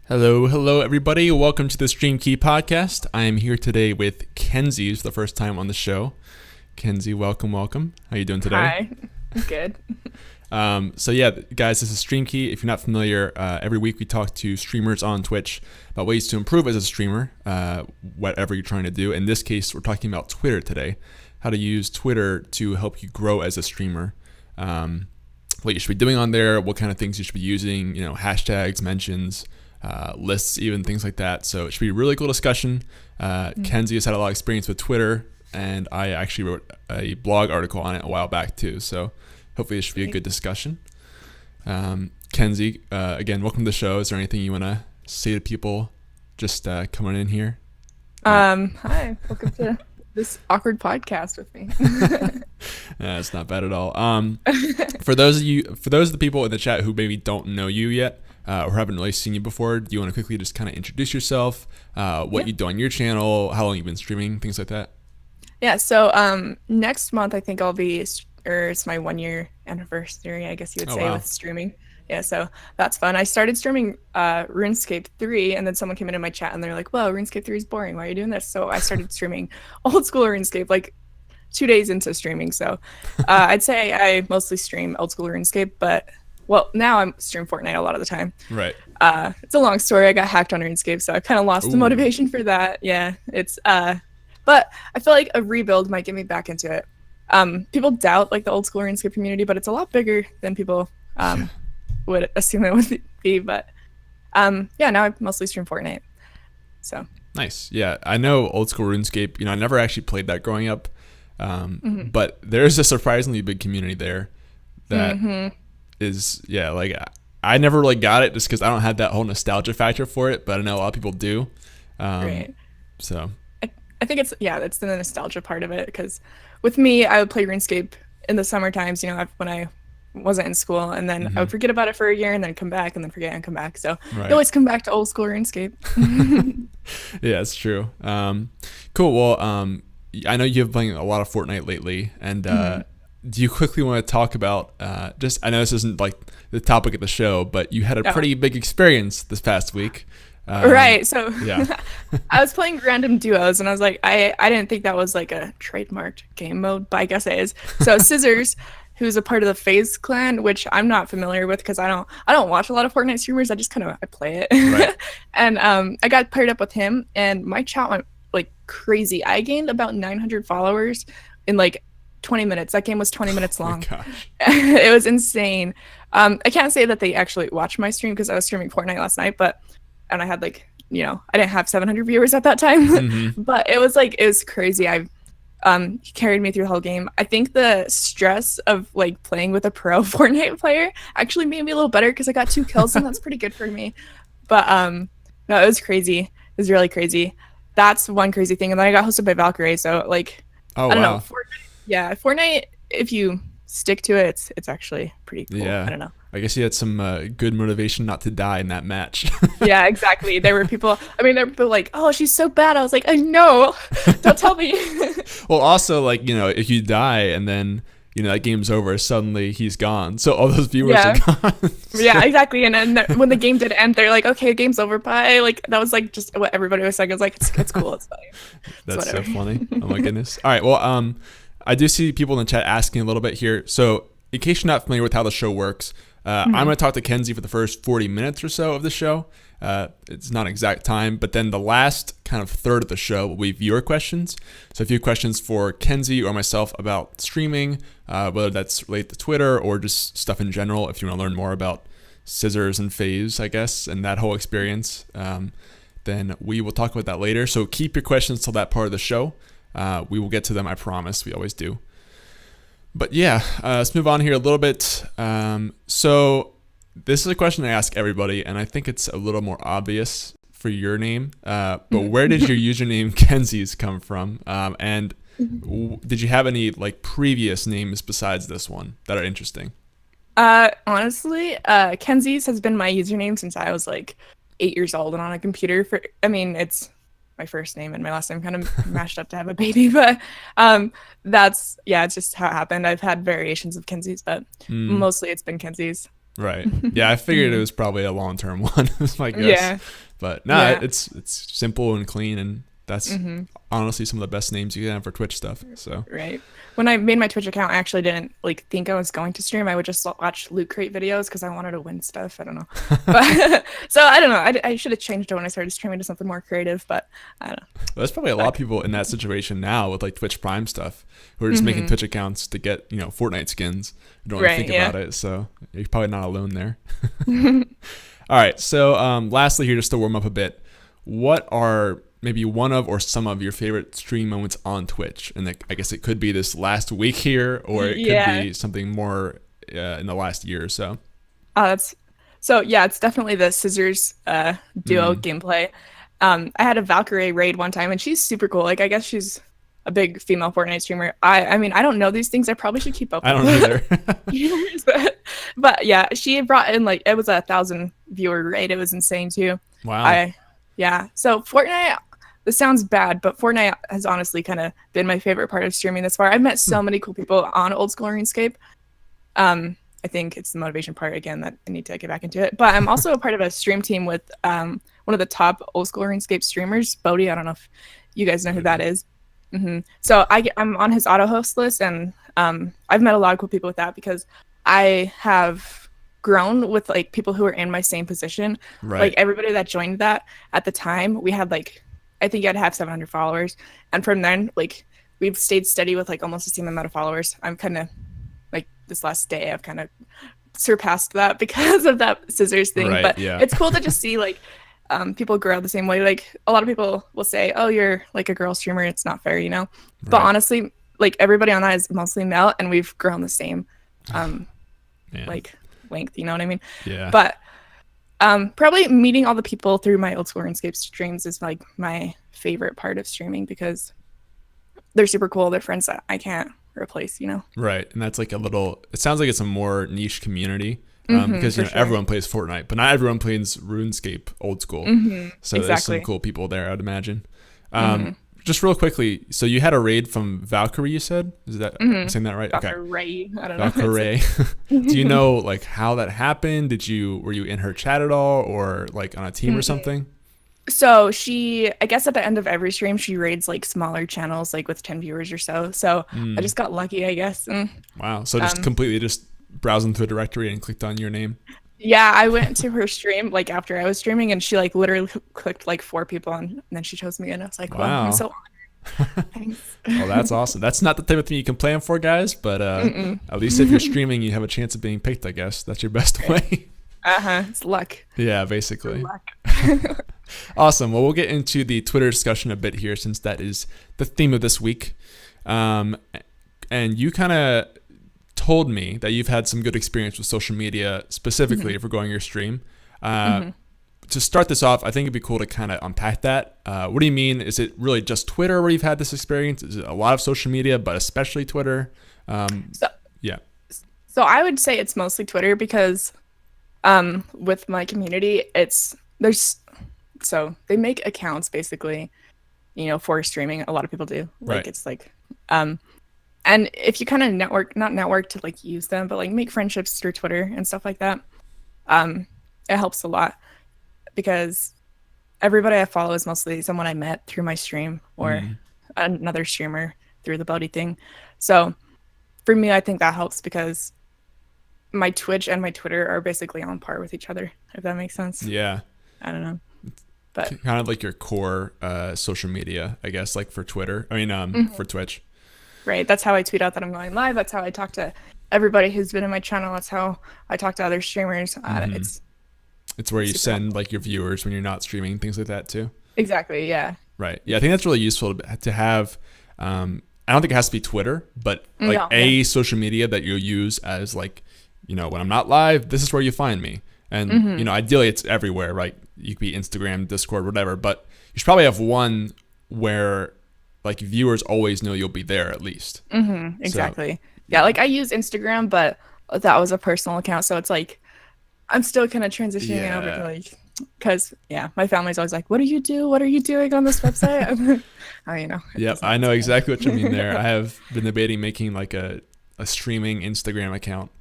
Hello, everybody. Welcome to the Stream Key podcast. I am here today with Kenziees for the first time on the show. Kenzie, welcome. How you doing today? Hi, I'm good. Guys, this is Stream Key. If you're not familiar, every week we talk to streamers on Twitch about ways to improve as a streamer, whatever you're trying to do. In this case, we're talking about Twitter today, how to use Twitter to help you grow as a streamer. What you should be doing on there, what kind of things you should be using, hashtags, mentions, lists, even things like that. So it should be a really cool discussion. Kenzie has had a lot of experience with Twitter, and I actually wrote a blog article on it a while back too. So hopefully it should be a good discussion. Kenzie, again, welcome to the show. Is there anything you want to say to people just coming in here? Hi, welcome to this awkward podcast with me. It's not bad at all. For those of the people in the chat who maybe don't know you yet, or haven't really seen you before, do you want to quickly just kind of introduce yourself, what you do on your channel, how long you've been streaming, things like that? Yeah, so next month I think it's my 1 year anniversary, I guess you would say, with streaming. Yeah, so that's fun. I started streaming RuneScape 3, and then someone came into my chat and they're like, "Whoa, RuneScape 3 is boring. Why are you doing this?" So I started streaming old school RuneScape like 2 days into streaming. So I'd say I mostly stream old school RuneScape, but now I'm stream Fortnite a lot of the time. Right. It's a long story. I got hacked on RuneScape, so I kind of lost the motivation for that. Yeah, it's but I feel like a rebuild might get me back into it. People doubt like the old school RuneScape community, but it's a lot bigger than people would assume it would be. But now I mostly stream Fortnite. So nice. Yeah, I know old school RuneScape. I never actually played that growing up, but there's a surprisingly big community there that is like I never really got it just because I don't have that whole nostalgia factor for it, but I know a lot of people do. Right. So I think it's the nostalgia part of it, because with me, I would play RuneScape in the summer times, when I wasn't in school, and then I would forget about it for a year and then come back and then forget and come back. So I always come back to old school RuneScape. Yeah, it's true. Cool. Well, I know you've been playing a lot of Fortnite lately, and do you quickly want to talk about I know this isn't like the topic of the show, but you had a pretty big experience this past week. Right. So yeah. I was playing random duos, and I was like, I didn't think that was like a trademarked game mode, but I guess it is. So Scissors, who's a part of the FaZe clan, which I'm not familiar with because I don't watch a lot of Fortnite streamers. I just I play it. Right. And I got paired up with him, and my chat went like crazy. I gained about 900 followers in like 20 minutes. That game was 20 minutes long. Oh my gosh. It was insane. I can't say that they actually watched my stream because I was streaming Fortnite last night, and I had I didn't have 700 viewers at that time, but it was crazy. He carried me through the whole game. I think the stress of like playing with a pro Fortnite player actually made me a little better because I got 2 kills, and that's pretty good for me. But no, it was crazy. It was really crazy. That's one crazy thing. And then I got hosted by Valkyrie, so like I don't know. Fortnite, if you stick to it, it's actually pretty cool. Yeah. I don't know. I guess you had some good motivation not to die in that match. Yeah, exactly. There were people like, "Oh, she's so bad." I was like, "I know. Don't tell me." Well, also, like, if you die and then, that game's over, suddenly he's gone. So all those viewers are gone. Yeah, exactly. And then when the game did end, they're like, "Okay, game's over, bye." Like, that was like just what everybody was saying. I was like, it's cool. It's funny. That's so funny. Oh my goodness. All right. Well, I do see people in the chat asking a little bit here. So in case you're not familiar with how the show works, I'm going to talk to Kenzie for the first 40 minutes or so of the show. It's not exact time, but then the last kind of third of the show will be viewer questions. So if you have questions for Kenzie or myself about streaming, whether that's related to Twitter or just stuff in general, if you want to learn more about Scissors and FaZe, I guess, and that whole experience, then we will talk about that later. So keep your questions till that part of the show. We will get to them, I promise. We always do. But yeah, let's move on here a little bit. So this is a question I ask everybody, and I think it's a little more obvious for your name. But where did your username Kenziees come from? And did you have any like previous names besides this one that are interesting? Honestly, Kenziees has been my username since I was like 8 years old and on a computer. It's my first name and my last name kind of mashed up to have a baby, but it's just how it happened. I've had variations of Kenziees, but mostly it's been Kenziees. Right. Yeah, I figured it was probably a long-term one, is my guess. Yeah. But no, it's simple and clean, and that's honestly some of the best names you can have for Twitch stuff. So Right. When I made my Twitch account, I actually didn't like think I was going to stream. I would just watch Loot Crate videos because I wanted to win stuff. I don't know. But, so I don't know. I should have changed it when I started streaming to something more creative, but I don't know. Well, there's probably a lot of people in that situation now with like Twitch Prime stuff who are just making Twitch accounts to get, Fortnite skins. You don't really think about it. So you're probably not alone there. All right. So lastly here, just to warm up a bit, what are maybe one of or some of your favorite stream moments on Twitch? And I guess it could be this last week here, or it could be something more in the last year or so. It's definitely the scissors duo gameplay. I had a Valkyrie raid one time, and she's super cool. Like, I guess she's a big female Fortnite streamer. I mean, I don't know these things. I probably should keep up with I don't either. but yeah, she brought in like, it was 1,000 viewer raid. It was insane too. Wow. So Fortnite, this sounds bad, but Fortnite has honestly kind of been my favorite part of streaming this far. I've met so many cool people on old school RuneScape. I think it's the motivation part again that I need to get back into it. But I'm also a part of a stream team with one of the top old school RuneScape streamers, Bodhi. I don't know if you guys know who that is. So I'm on his auto host list, and I've met a lot of cool people with that because I have grown with like people who are in my same position. Right. Like everybody that joined that at the time, we had like, I think I'd have 700 followers. And from then, like, we've stayed steady with like almost the same amount of followers. I'm kind of like this last day, I've kind of surpassed that because of that scissors thing. Right, but yeah. it's cool to just see like people grow the same way. Like a lot of people will say, oh, you're like a girl streamer. It's not fair, But honestly, like everybody on that is mostly male, and we've grown the same like length, you know what I mean? Yeah. But probably meeting all the people through my old school RuneScape streams is like my favorite part of streaming because they're super cool. They're friends that I can't replace, Right. And that's like it sounds like it's a more niche community because everyone plays Fortnite, but not everyone plays RuneScape old school. So there's some cool people there, I'd imagine. Just real quickly, so you had a raid from Valkyrie, you said? Is that I'm saying that right? Valkyrie. Okay. I don't know. Valkyrie. Do you know like how that happened? Were you in her chat at all, or like on a team or something? So I guess at the end of every stream, she raids like smaller channels, like with 10 viewers or so. So I just got lucky, I guess. Wow. So just completely just browsing through a directory and clicked on your name. Yeah, I went to her stream like after I was streaming, and she like literally clicked like 4 people on, and then she chose me, and I was like, wow, I'm so honored. Thanks. Well, that's awesome. That's not the type of thing you can plan for, guys, but at least if you're streaming, you have a chance of being picked, I guess. That's your best way. It's luck. Yeah, basically. Luck. Awesome. Well, we'll get into the Twitter discussion a bit here, since that is the theme of this week. And you kind of told me that you've had some good experience with social media, specifically for going your stream. To start this off, I think it'd be cool to kind of unpack that. What do you mean? Is it really just Twitter where you've had this experience? Is it a lot of social media, but especially Twitter? So I would say it's mostly Twitter because with my community, so they make accounts basically, for streaming. A lot of people do. Like right. It's like and if you kind of not network to like use them, but like make friendships through Twitter and stuff like that, it helps a lot because everybody I follow is mostly someone I met through my stream or another streamer through the Bodhi thing. So for me, I think that helps because my Twitch and my Twitter are basically on par with each other, if that makes sense. Yeah. I don't know. But kind of like your core social media, I guess, like for Twitter. I mean, for Twitch. Right. That's how I tweet out that I'm going live. That's how I talk to everybody who's been in my channel. That's how I talk to other streamers. It's where you send like your viewers when you're not streaming, things like that too. Exactly. Yeah. Right. Yeah. I think that's really useful to have. I don't think it has to be Twitter, but like social media that you'll use as like, when I'm not live, this is where you find me. And, ideally it's everywhere, right? You could be Instagram, Discord, whatever, but you should probably have one where like viewers always know you'll be there at least. Exactly. So, yeah. Like I use Instagram, but that was a personal account. So it's like, I'm still kind of transitioning over to like, because my family's always like, what do you do? What are you doing on this website? Yep. I know exactly what you mean there. I have been debating making like a streaming Instagram account.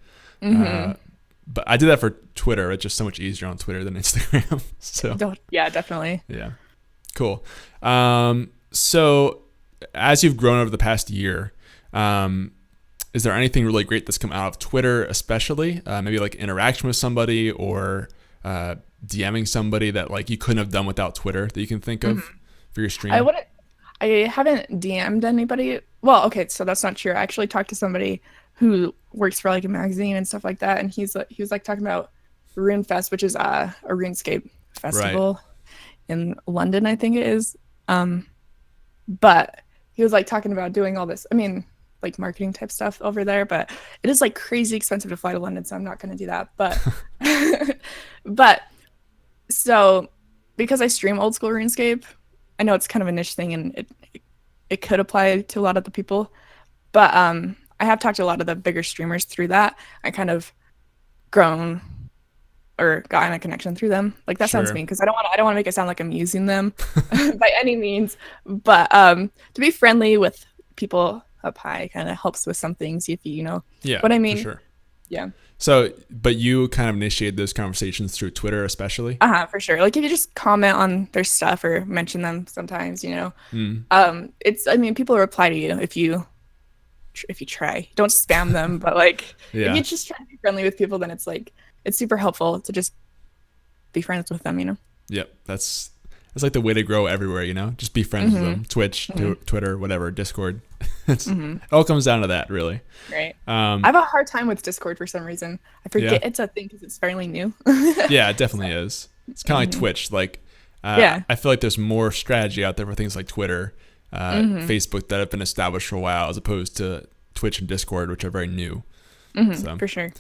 but I did that for Twitter. It's just so much easier on Twitter than Instagram. So Yeah, definitely. yeah, cool. So as you've grown over the past year, is there anything really great that's come out of Twitter, especially maybe like interaction with somebody or DMing somebody that like you couldn't have done without Twitter that you can think of for your stream? I haven't DM'd anybody. Well, okay, so that's not true. I actually talked to somebody who works for like a magazine and stuff like that, and he was like talking about Rune Fest, which is a RuneScape festival in London, I think it is. But he was like talking about doing all this, I mean, like marketing type stuff over there, but it is like crazy expensive to fly to London, so I'm not going to do that. But but so because I stream old school RuneScape, I know it's kind of a niche thing and it could apply to a lot of the people, but I have talked to a lot of the bigger streamers through that. I kind of grown or gotten a connection through them. Like that sounds mean because I don't want to make it sound like I'm using them by any means, but to be friendly with people up high kind of helps with some things if you know what I mean. For sure. Yeah. So, but you kind of initiated those conversations through Twitter, especially? For sure. Like if you just comment on their stuff or mention them sometimes, you know, I mean, people reply to you if you try. Don't spam them, but like if you just try to be friendly with people, then it's like it's super helpful to just be friends with them, you know. Yep, that's like the way to grow everywhere, you know. Just be friends with them. Twitch, Twitter, whatever, Discord. It all comes down to that, really. Right. I have a hard time with Discord for some reason. I forget it's a thing because it's fairly new. Yeah, it definitely is. It's kind of like Twitch. Like, I feel like there's more strategy out there for things like Twitter, Facebook that have been established for a while, as opposed to Twitch and Discord, which are very new. So, for sure.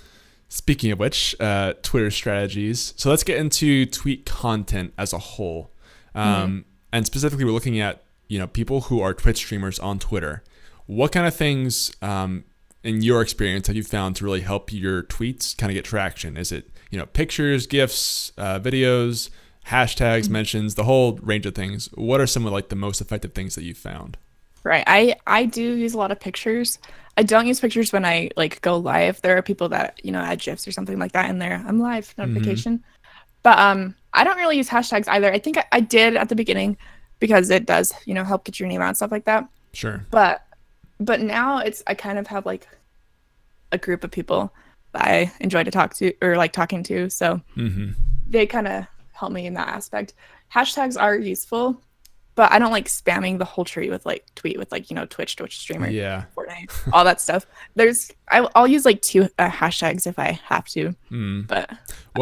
Speaking of which, Twitter strategies. So let's get into tweet content as a whole. And specifically, we're looking at, you know, people who are Twitch streamers on Twitter. What kind of things, in your experience, have you found to really help your tweets kind of get traction? Is it, you know, pictures, GIFs, videos, hashtags, mentions, the whole range of things? What are some of like the most effective things that you've found? Right. I do use a lot of pictures. I don't use pictures when I like go live. There are people that, you know, add GIFs or something like that in there. I'm live notification. But I don't really use hashtags either. I think I did at the beginning because it does, you know, help get your name out and stuff like that. Sure. But now I kind of have like a group of people that I enjoy to talk to or like talking to. So they kind of help me in that aspect. Hashtags are useful, but I don't like spamming the whole tree with like tweet with like, you know, Twitch streamer, Fortnite, all that stuff. I'll use like 2 hashtags if I have to, but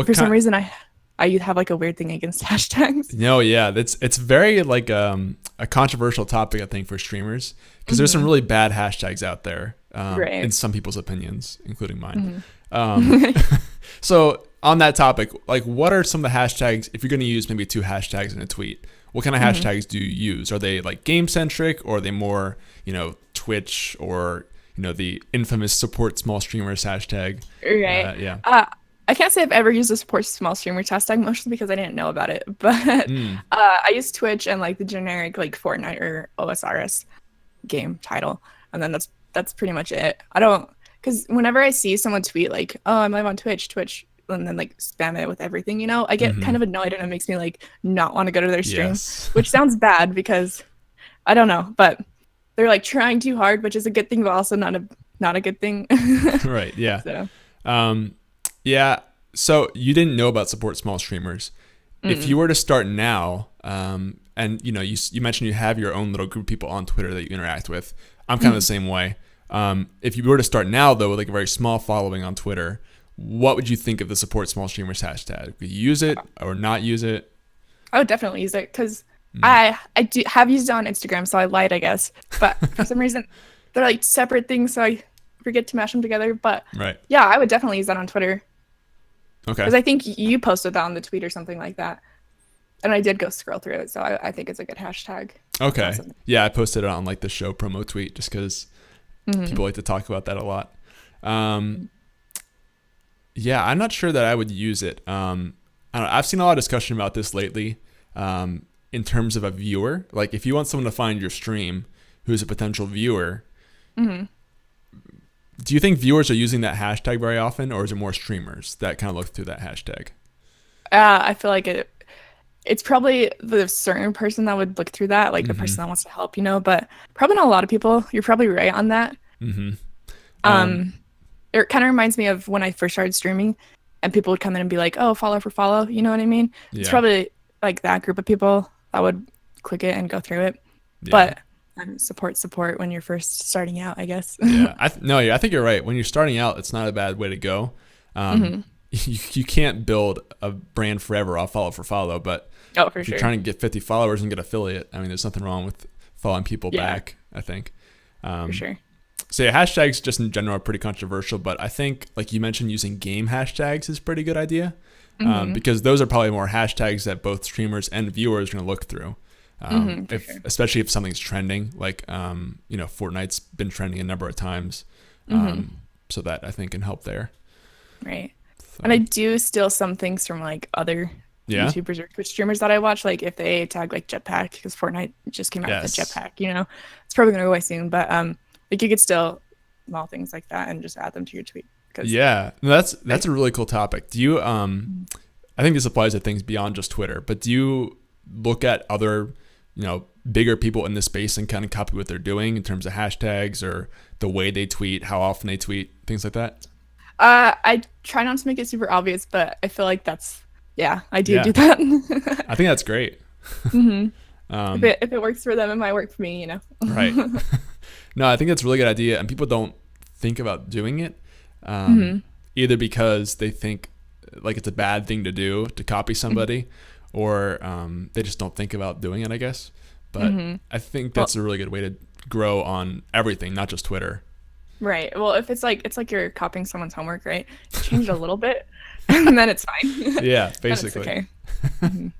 for some reason I have like a weird thing against hashtags. No, yeah, it's very like a controversial topic, I think, for streamers because there's some really bad hashtags out there, in some people's opinions, including mine. So on that topic, like, what are some of the hashtags if you're going to use maybe 2 hashtags in a tweet? What kind of hashtags do you use? Are they like game centric, or are they more, you know, Twitch, or, you know, the infamous support small streamers hashtag? Right. I can't say I've ever used a support small streamers hashtag, mostly because I didn't know about it. But I use Twitch and like the generic like Fortnite or OSRS game title, and then that's pretty much it. I don't, because whenever I see someone tweet like, "Oh, I'm live on Twitch," and then like spam it with everything, you know, I get kind of annoyed, and it makes me like not want to go to their stream, which sounds bad because I don't know, but they're like trying too hard, which is a good thing, but also not a good thing. Right. Yeah. So. Yeah. So you didn't know about support small streamers. If you were to start now, and you know, you mentioned you have your own little group of people on Twitter that you interact with. I'm kind of the same way. If you were to start now though, with like a very small following on Twitter, what would you think of the support small streamers hashtag? Would you use it or not use it? I would definitely use it because I do have used it on Instagram, so I lied, I guess. But for some reason, they're like separate things, so I forget to mash them together. But yeah, I would definitely use that on Twitter. Okay. Because I think you posted that on the tweet or something like that. And I did go scroll through it, so I think it's a good hashtag. Okay. Awesome. Yeah, I posted it on like the show promo tweet just because people like to talk about that a lot. Yeah, I'm not sure that I would use it. I don't know, I've seen a lot of discussion about this lately in terms of a viewer. Like if you want someone to find your stream who's a potential viewer, Do you think viewers are using that hashtag very often, or is it more streamers that kind of look through that hashtag? I feel like it's probably the certain person that would look through that, like the person that wants to help, but probably not a lot of people. You're probably right on that. Mm-hmm. It kind of reminds me of when I first started streaming and people would come in and be like, oh, follow for follow. You know what I mean? Yeah. It's probably like that group of people that would click it and go through it. Yeah. But support when you're first starting out, I guess. Yeah. I think you're right. When you're starting out, it's not a bad way to go. You can't build a brand forever off follow for follow, but if you're trying to get 50 followers and get affiliate, I mean, there's nothing wrong with following people back, I think. For sure. So yeah, hashtags just in general are pretty controversial, but I think, like you mentioned, using game hashtags is a pretty good idea, because those are probably more hashtags that both streamers and viewers are going to look through. Especially if something's trending, like Fortnite's been trending a number of times, so that I think can help there. Right. So. And I do steal some things from like other YouTubers or Twitch streamers that I watch, like if they tag like jetpack, because Fortnite just came out with a jetpack, it's probably gonna go away soon, but like you could still small things like that and just add them to your tweet. That's a really cool topic. Do you I think this applies to things beyond just Twitter, but do you look at other bigger people in this space and kind of copy what they're doing in terms of hashtags or the way they tweet, how often they tweet, things like that? I try not to make it super obvious, but I feel like I do that. I think that's great. If it works for them, it might work for me, Right. No, I think that's a really good idea, and people don't think about doing it, either because they think like it's a bad thing to do to copy somebody, or they just don't think about doing it, I guess. But I think that's a really good way to grow on everything, not just Twitter. Right. Well, if it's like you're copying someone's homework, right? Change it a little bit, and then it's fine. Yeah, basically. Then it's okay.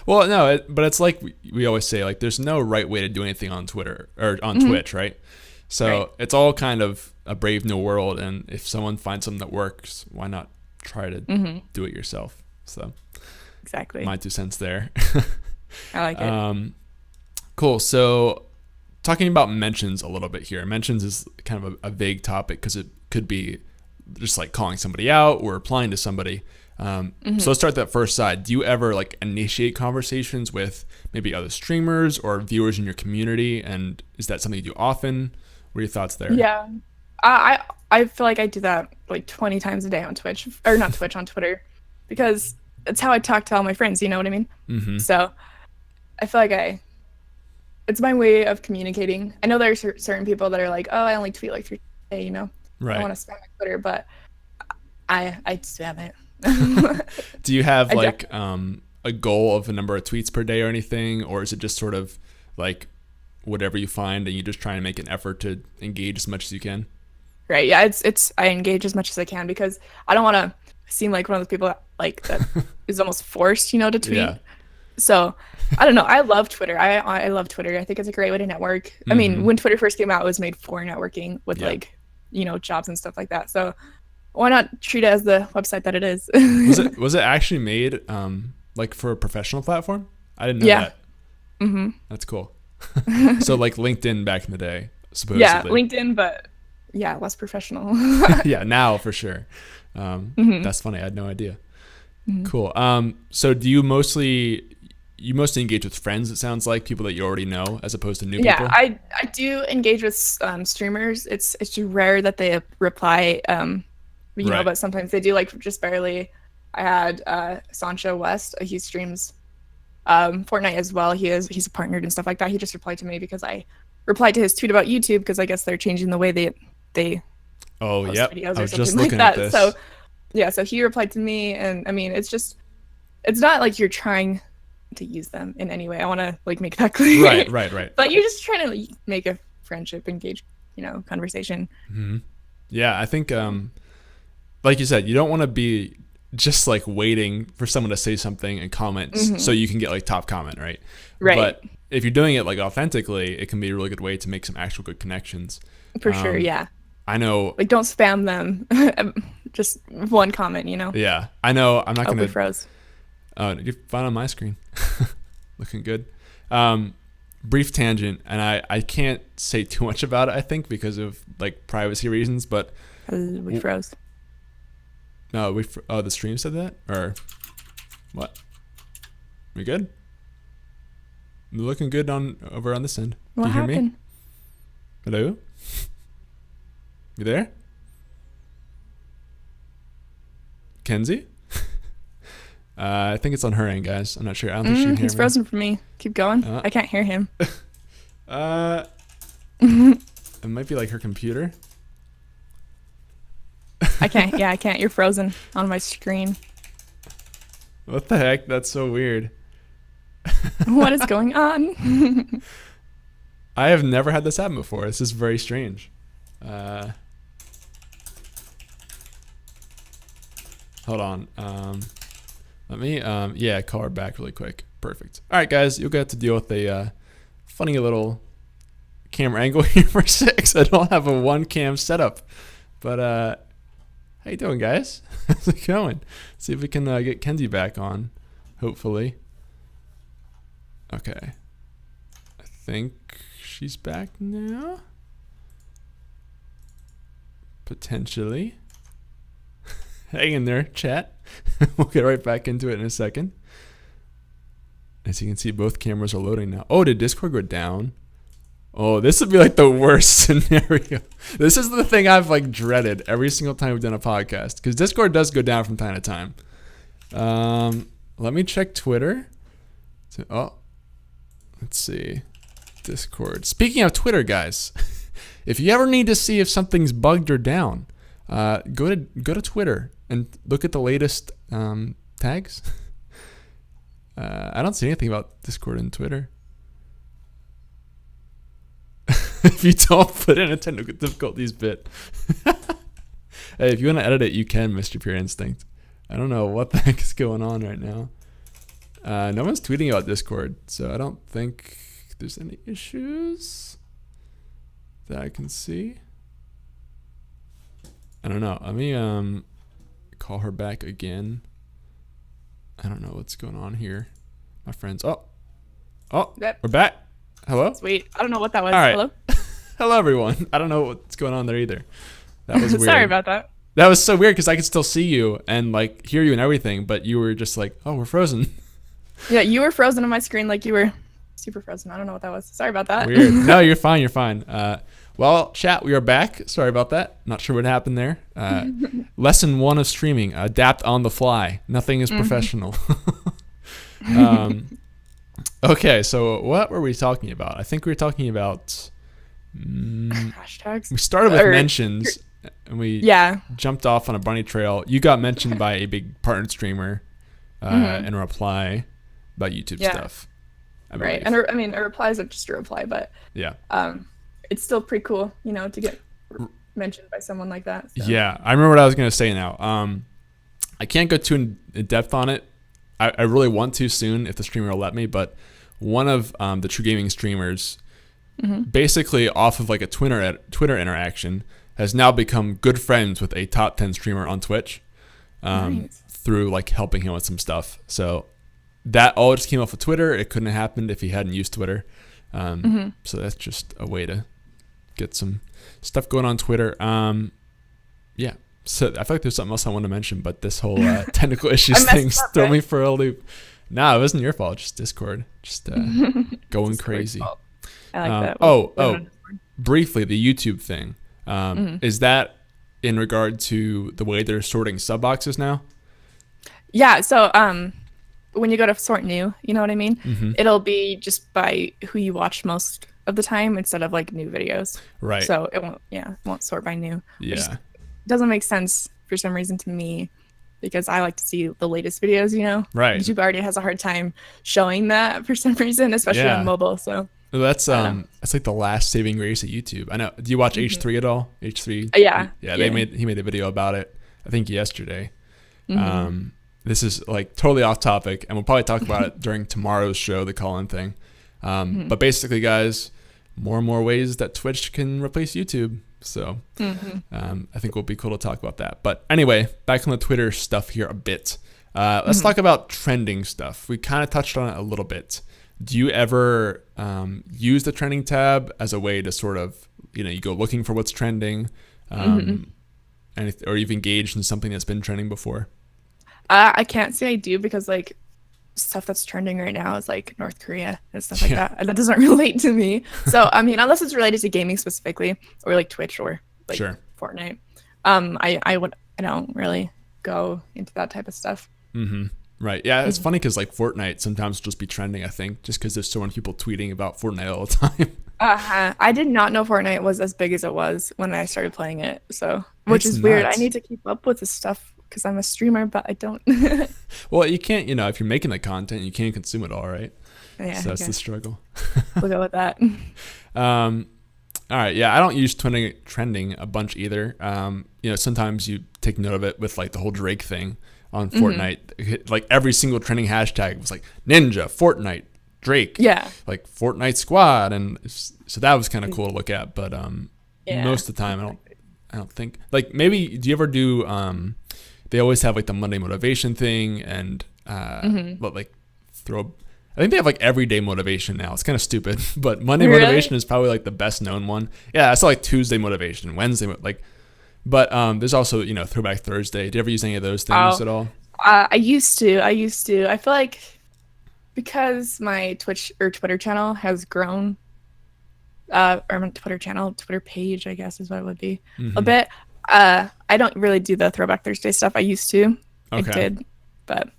Well, no, but it's like we always say, like there's no right way to do anything on Twitter or on Twitch, right? So it's all kind of a brave new world, and if someone finds something that works, why not try to do it yourself? So exactly. My 2 cents there. I like it. Cool. So talking about mentions a little bit here. Mentions is kind of a vague topic because it could be just like calling somebody out or replying to somebody. So let's start that first side. Do you ever like initiate conversations with maybe other streamers or viewers in your community? And is that something you do often? What are your thoughts there? Yeah. I feel like I do that like 20 times a day on Twitch, or not Twitch, on Twitter, because it's how I talk to all my friends. You know what I mean? So I feel like it's my way of communicating. I know there are certain people that are like, oh, I only tweet like 3 a day, Right. I want to spam my Twitter, but I spam it. Do you have a goal of a number of tweets per day or anything, or is it just sort of like whatever you find and you just try and make an effort to engage as much as you can? Right. Yeah. It's I engage as much as I can because I don't want to seem like one of those people that is almost forced, to tweet. Yeah. So I don't know. I love Twitter. I love Twitter. I think it's a great way to network. I mean, when Twitter first came out, it was made for networking with jobs and stuff like that. So why not treat it as the website that it is? Was it actually made like for a professional platform? I didn't know that. That's cool. So like LinkedIn back in the day, supposedly. Yeah, LinkedIn, but less professional. Yeah, now for sure. That's funny. I had no idea. Cool. So do you mostly engage with friends? It sounds like people that you already know, as opposed to new people. Yeah, I do engage with streamers. It's just rare that they reply. But sometimes they do, like just barely. I had Sancho West. He streams Fortnite as well. He's a partner and stuff like that. He just replied to me because I replied to his tweet about YouTube, because I guess they're changing the way they post videos or something like that. So so he replied to me, and I mean, it's not like you're trying to use them in any way. I want to like make that clear. Right. But you're just trying to make a friendship, engage, conversation. Yeah, I think like you said, you don't want to be just like waiting for someone to say something and comment so you can get like top comment, right? But if you're doing it like authentically, it can be a really good way to make some actual good connections. For sure, yeah. I know. Like, don't spam them. Just one comment, Yeah, I know. I'm not going to. Froze. You're fine on my screen. Looking good. Brief tangent, and I can't say too much about it, I think, because of like privacy reasons, but We froze. No, the stream said that, or what? We good? We're looking good over on this end. What Do you hear happened? me? Hello? You there? Kenzie? I think it's on her end, guys. I'm not sure. I don't think she can hear He's me. frozen for me. Keep going. I can't hear him. It might be like her computer. I can't. Yeah, I can't. You're frozen on my screen. What the heck? That's so weird. What is going on? I have never had this happen before. This is very strange. Hold on. Let me call her back really quick. Perfect. All right, guys, you'll get to deal with a funny little camera angle here for 6. I don't have a one cam setup, but how you doing, guys? How's it going? See if we can get Kenzie back on, hopefully. Okay. I think she's back now. Potentially. Hang in there, chat. We'll get right back into it in a second. As you can see, both cameras are loading now. Oh, did Discord go down? Oh, this would be like the worst scenario. This is the thing I've like dreaded every single time we've done a podcast, because Discord does go down from time to time. Let me check Twitter. Let's see. Discord. Speaking of Twitter, guys, if you ever need to see if something's bugged or down, go to Twitter and look at the latest tags. I don't see anything about Discord and Twitter. If you don't put in a technical difficulties bit. Hey, if you want to edit it, you can, Mr. Pure Instinct. I don't know what the heck is going on right now. No one's tweeting about Discord, so I don't think there's any issues that I can see. I don't know. Let me call her back again. I don't know what's going on here. My friends. Oh, Yep. We're back. Hello? Sweet. I don't know what that was. All right. Hello? Hello, everyone. I don't know what's going on there either. That was weird. Sorry about that. That was so weird because I could still see you and like hear you and everything, but you were just like, oh, we're frozen. Yeah, you were frozen on my screen like you were super frozen. I don't know what that was. Sorry about that. Weird. No, you're fine. You're fine. Well, chat, we are back. Sorry about that. Not sure what happened there. Lesson 1 of streaming: adapt on the fly. Nothing is professional. Okay, so what were we talking about? I think we were talking about hashtags. We started with mentions, and we jumped off on a bunny trail. You got mentioned by a big partnered streamer in a reply about YouTube stuff. Right, and a reply isn't just a reply, but it's still pretty cool, to get mentioned by someone like that. So. Yeah, I remember what I was going to say now. I can't go too in depth on it. I really want to soon if the streamer will let me, but one of the TRUgaming streamers, basically off of like a Twitter interaction, has now become good friends with a top 10 streamer on Twitch through like helping him with some stuff. So that all just came off of Twitter. It couldn't have happened if he hadn't used Twitter. So that's just a way to get some stuff going on Twitter. Yeah. So I feel like there's something else I want to mention, but this whole technical issues thing threw me for a loop. No, it wasn't your fault. Just Discord, just going crazy. I like that. Briefly, the YouTube thing. Is that in regard to the way they're sorting sub boxes now? Yeah. So when you go to sort new, you know what I mean? It'll be just by who you watch most of the time instead of like new videos. Right. So it won't sort by new. Yeah. Doesn't make sense for some reason to me because I like to see the latest videos, Right. YouTube already has a hard time showing that for some reason, especially on mobile. So that's like the last saving grace at YouTube. I know. Do you watch H3 at all? H3? Yeah. He made a video about it, I think yesterday. This is like totally off topic, and we'll probably talk about it during tomorrow's show, the call-in thing. But basically, guys, more and more ways that Twitch can replace YouTube. So I think it'll be cool to talk about that. But anyway, back on the Twitter stuff here a bit. Let's talk about trending stuff. We kind of touched on it a little bit. Do you ever use the trending tab as a way to sort of, you go looking for what's trending? or you've engaged in something that's been trending before? I can't say I do because like stuff that's trending right now is like North Korea and stuff like that. And that doesn't relate to me. So I mean, unless it's related to gaming specifically, or like Twitch or like Fortnite, I don't really go into that type of stuff. Mm-hmm. Right. Yeah, it's funny because like Fortnite sometimes will just be trending, I think, just because there's so many people tweeting about Fortnite all the time. I did not know Fortnite was as big as it was when I started playing it. So, which is weird. I need to keep up with this stuff because I'm a streamer, but I don't. Well, you can't, if you're making the content, you can't consume it all, right? Yeah. So that's the struggle. We'll go with that. All right. Yeah, I don't use trending a bunch either. Sometimes you take note of it with like the whole Drake thing on Fortnite. Like every single trending hashtag was like Ninja, Fortnite, Drake, like Fortnite Squad, and so that was kind of cool to look at. But most of the time, I don't think, like, maybe do you ever do? They always have like the Monday motivation thing, and but like I think they have like everyday motivation now. It's kind of stupid, but Monday motivation is probably like the best known one. Yeah, I saw like Tuesday motivation, Wednesday but there's also Throwback Thursday. Did you ever use any of those things at all? I used to. I feel like because my Twitch or Twitter channel has grown, or my Twitter page, I guess is what it would be a bit. I don't really do the Throwback Thursday stuff. I used to. Okay. I did, but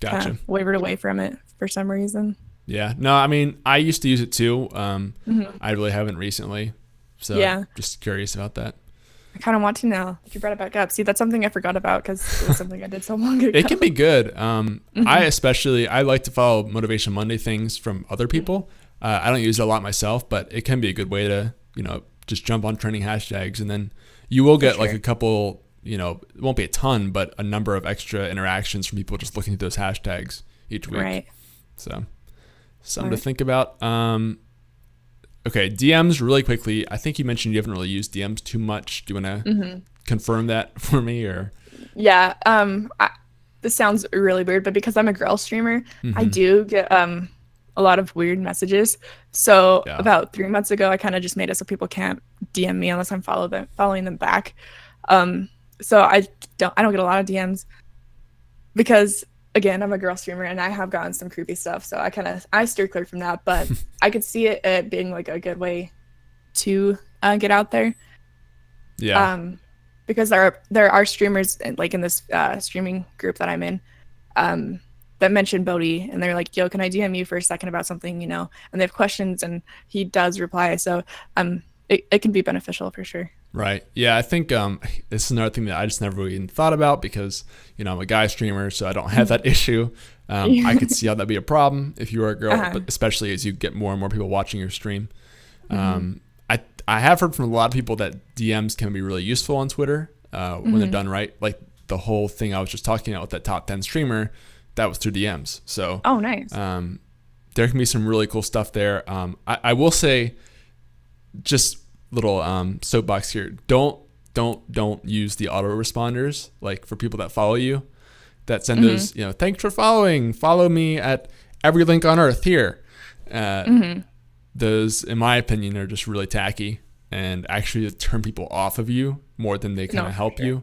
kind of wavered away from it for some reason. Yeah. No, I mean, I used to use it too. I really haven't recently. So just curious about that. I kind of want to now that you brought it back up. See, that's something I forgot about because it was something I did so long ago. It can be good. I like to follow Motivation Monday things from other people. I don't use it a lot myself, but it can be a good way to, just jump on trending hashtags, and then you will get like a couple, it won't be a ton, but a number of extra interactions from people just looking at those hashtags each week. Right. So something to think about. Okay, DMs really quickly. I think you mentioned you haven't really used DMs too much. Do you want to confirm that for me, or? Yeah. This sounds really weird, but because I'm a girl streamer, I do get a lot of weird messages. So about 3 months ago, I kind of just made it so people can't DM me unless I'm following them back. So I don't get a lot of DMs because, again, I'm a girl streamer and I have gotten some creepy stuff. So I steer clear from that, but I could see it being like a good way to get out there. Yeah. Because there are streamers like in this streaming group that I'm in that mention Bodhi, and they're like, yo, can I DM you for a second about something, and they have questions, and he does reply. So it can be beneficial for sure. Right. Yeah, I think this is another thing that I just never even thought about because, I'm a guy streamer, so I don't have that issue. I could see how that'd be a problem if you were a girl, but especially as you get more and more people watching your stream. I have heard from a lot of people that DMs can be really useful on Twitter when they're done right. Like the whole thing I was just talking about with that top 10 streamer, that was through DMs. So nice. There can be some really cool stuff there. I will say, just little soapbox here. Don't use the autoresponders like for people that follow you that send those, thanks for following. Follow me at every link on earth here. Those, in my opinion, are just really tacky and actually turn people off of you more than they kind of help you.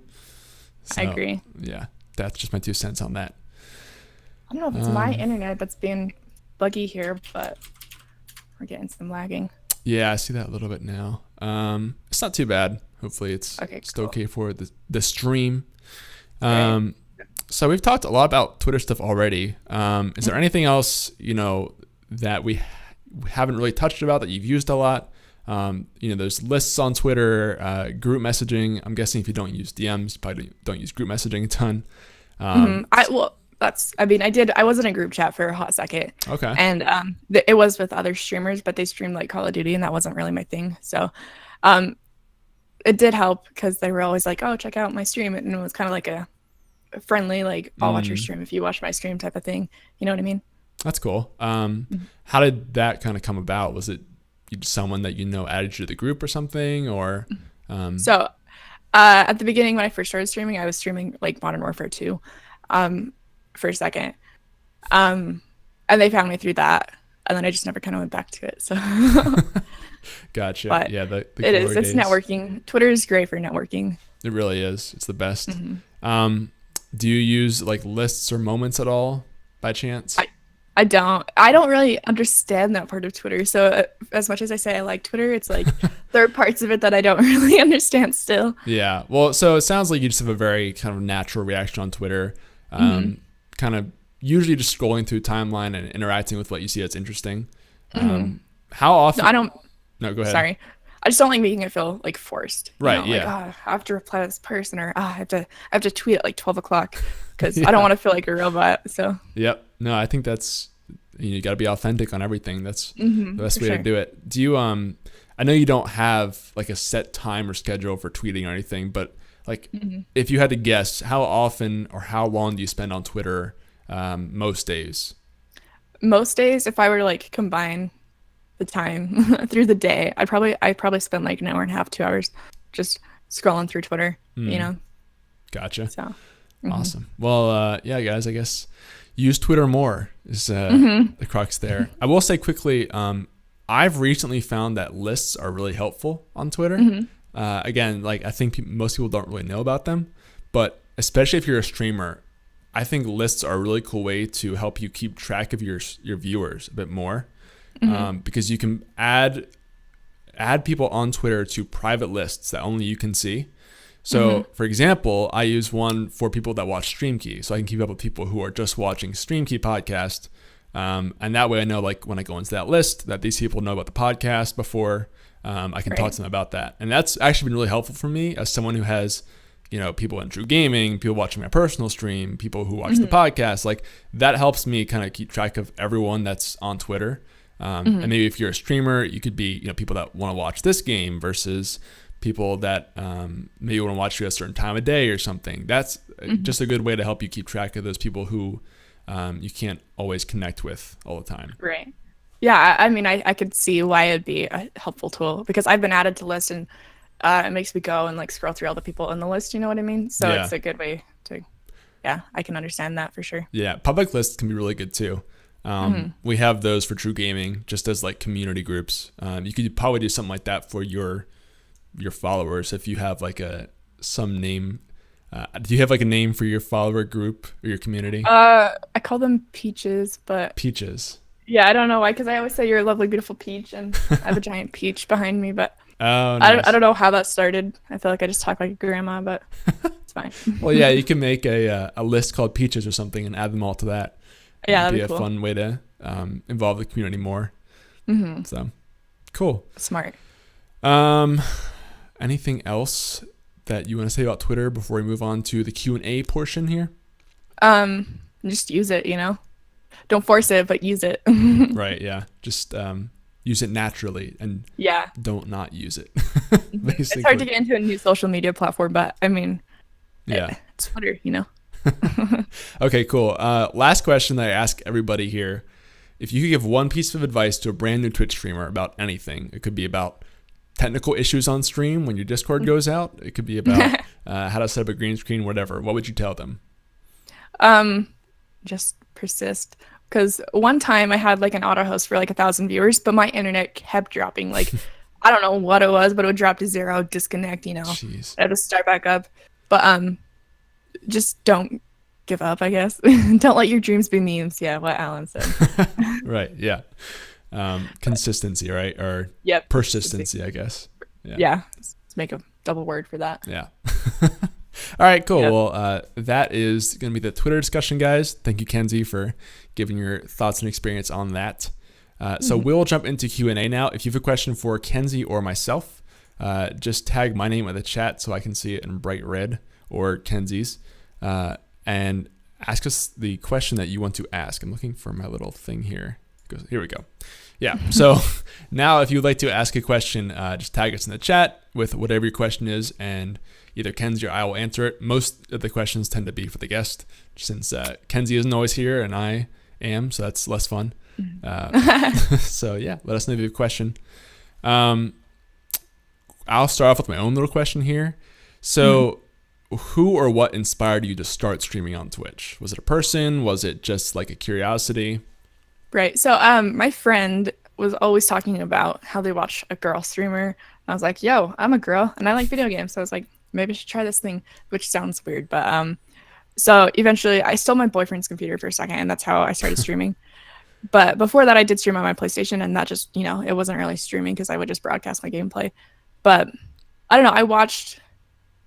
So, I agree. Yeah, that's just my 2 cents on that. I don't know if it's my internet that's being buggy here, but we're getting some lagging. Yeah, I see that a little bit now. It's not too bad. Hopefully it's still okay for the stream. So we've talked a lot about Twitter stuff already. Is there anything else, that we haven't really touched about that you've used a lot? There's lists on Twitter, group messaging. I'm guessing if you don't use DMs, you probably don't use group messaging a ton. I was in a group chat for a hot second. Okay. And it was with other streamers, but they streamed like Call of Duty, and that wasn't really my thing. So it did help because they were always like, oh, check out my stream. And it was kind of like a friendly, like, I'll watch your stream if you watch my stream type of thing. You know what I mean? That's cool. How did that kind of come about? Was it someone that added you to the group or something? Or So at the beginning when I first started streaming, I was streaming like Modern Warfare 2 for a second. And they found me through that. And then I just never kind of went back to it. So Gotcha. But yeah, it's networking. Twitter is great for networking. It really is. It's the best. Do you use like lists or moments at all by chance? I don't really understand that part of Twitter. So as much as I say I like Twitter, it's like there are parts of it that I don't really understand still. Yeah. Well, so it sounds like you just have a very kind of natural reaction on Twitter. Kind of usually just scrolling through timeline and interacting with what you see that's interesting. How often? No, I don't. No, go ahead. Sorry. I just don't like making it feel like forced. Right. Like, I have to reply to this person, or I have to tweet at like 12 o'clock because I don't want to feel like a robot. So. Yep. No, I think that's, you got to be authentic on everything. That's the best way to do it. Do you, I know you don't have like a set time or schedule for tweeting or anything, but like if you had to guess, how often or how long do you spend on Twitter most days? Most days, if I were to like combine the time through the day, I'd probably spend like an hour and a half, 2 hours just scrolling through Twitter, Gotcha. So awesome. Well, yeah, guys, I guess use Twitter more is the crux there. I will say quickly, I've recently found that lists are really helpful on Twitter. Again, like I think most people don't really know about them, but especially if you're a streamer, I think lists are a really cool way to help you keep track of your viewers a bit more. Because you can add people on Twitter to private lists that only you can see. So, for example, I use one for people that watch StreamKey, so I can keep up with people who are just watching StreamKey podcast, and that way I know, like, when I go into that list, that these people know about the podcast before I can talk to them about that. And that's actually been really helpful for me as someone who has, people in TRUgaming, people watching my personal stream, people who watch the podcast. Like, that helps me kind of keep track of everyone that's on Twitter. And maybe if you're a streamer, you could be, people that want to watch this game versus people that maybe want to watch you at a certain time of day or something. That's just a good way to help you keep track of those people who you can't always connect with all the time. Right. Yeah, I mean, I could see why it'd be a helpful tool because I've been added to lists and it makes me go and like scroll through all the people in the list. You know what I mean? So it's a good way to, I can understand that for sure. Yeah, public lists can be really good too. We have those for TRUgaming just as like community groups. You could probably do something like that for your followers if you have like some name. Do you have like a name for your follower group or your community? I call them peaches, but peaches. Yeah, I don't know why, because I always say you're a lovely, beautiful peach, and I have a giant peach behind me, but nice. I don't know how that started. I feel like I just talk like a grandma, but it's fine. Well, yeah, you can make a list called peaches or something and add them all to that. Yeah, that'd be a cool. Fun way to involve the community more. So, cool. Smart. Anything else that you want to say about Twitter before we move on to the Q&A portion here? Just use it, Don't force it, but use it. Right, yeah. Just use it naturally and don't not use it. Basically. It's hard to get into a new social media platform, but I mean, it's Twitter, Okay, cool. Last question that I ask everybody here. If you could give one piece of advice to a brand new Twitch streamer about anything, it could be about technical issues on stream when your Discord goes out. It could be about how to set up a green screen, whatever. What would you tell them? Just persist. Because one time I had like an auto host for like 1,000 viewers, but my internet kept dropping. Like, I don't know what it was, but it would drop to 0, disconnect, Jeez. I had to start back up. But just don't give up, I guess. Don't let your dreams be memes. Yeah, what Alan said. Right, yeah. Consistency, right? Or persistency, I guess. Yeah. Let's make a double word for that. Yeah. All right, cool. Yep. Well, that is going to be the Twitter discussion, guys. Thank you, Kenzie, for giving your thoughts and experience on that. So we'll jump into Q&A now. If you have a question for Kenzie or myself, just tag my name in the chat so I can see it in bright red, or Kenzie's, and ask us the question that you want to ask. I'm looking for my little thing here. Here we go. Yeah. So now if you'd like to ask a question, just tag us in the chat with whatever your question is, and either Kenzie or I will answer it. Most of the questions tend to be for the guest, since Kenzie isn't always here and I am, so that's less fun. So yeah, let us know if you have a question. I'll start off with my own little question here. So who or what inspired you to start streaming on Twitch? Was it a person? Was it just like a curiosity? Right. So my friend was always talking about how they watch a girl streamer. I was like, yo, I'm a girl and I like video games. So I was like, maybe I should try this thing, which sounds weird, but so eventually I stole my boyfriend's computer for a second, and that's how I started streaming. But before that, I did stream on my PlayStation, and that just, it wasn't really streaming because I would just broadcast my gameplay. But I don't know, I watched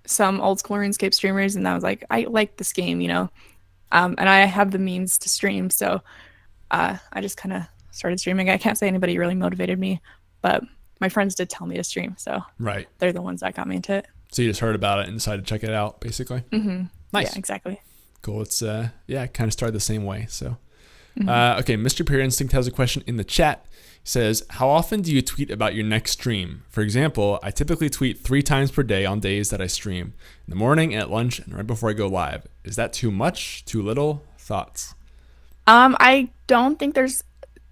some old school RuneScape streamers, and I was like, I like this game, and I have the means to stream, so I just kind of started streaming. I can't say anybody really motivated me, but my friends did tell me to stream, so right, they're the ones that got me into it. So you just heard about it and decided to check it out, basically. Mm-hmm. Nice. Yeah, exactly. Cool. It's kind of started the same way. So, okay, Mr. Pure Instinct has a question in the chat. He says, how often do you tweet about your next stream? For example, I typically tweet 3 times per day on days that I stream. In the morning, at lunch, and right before I go live. Is that too much? Too little? Thoughts? I don't think there's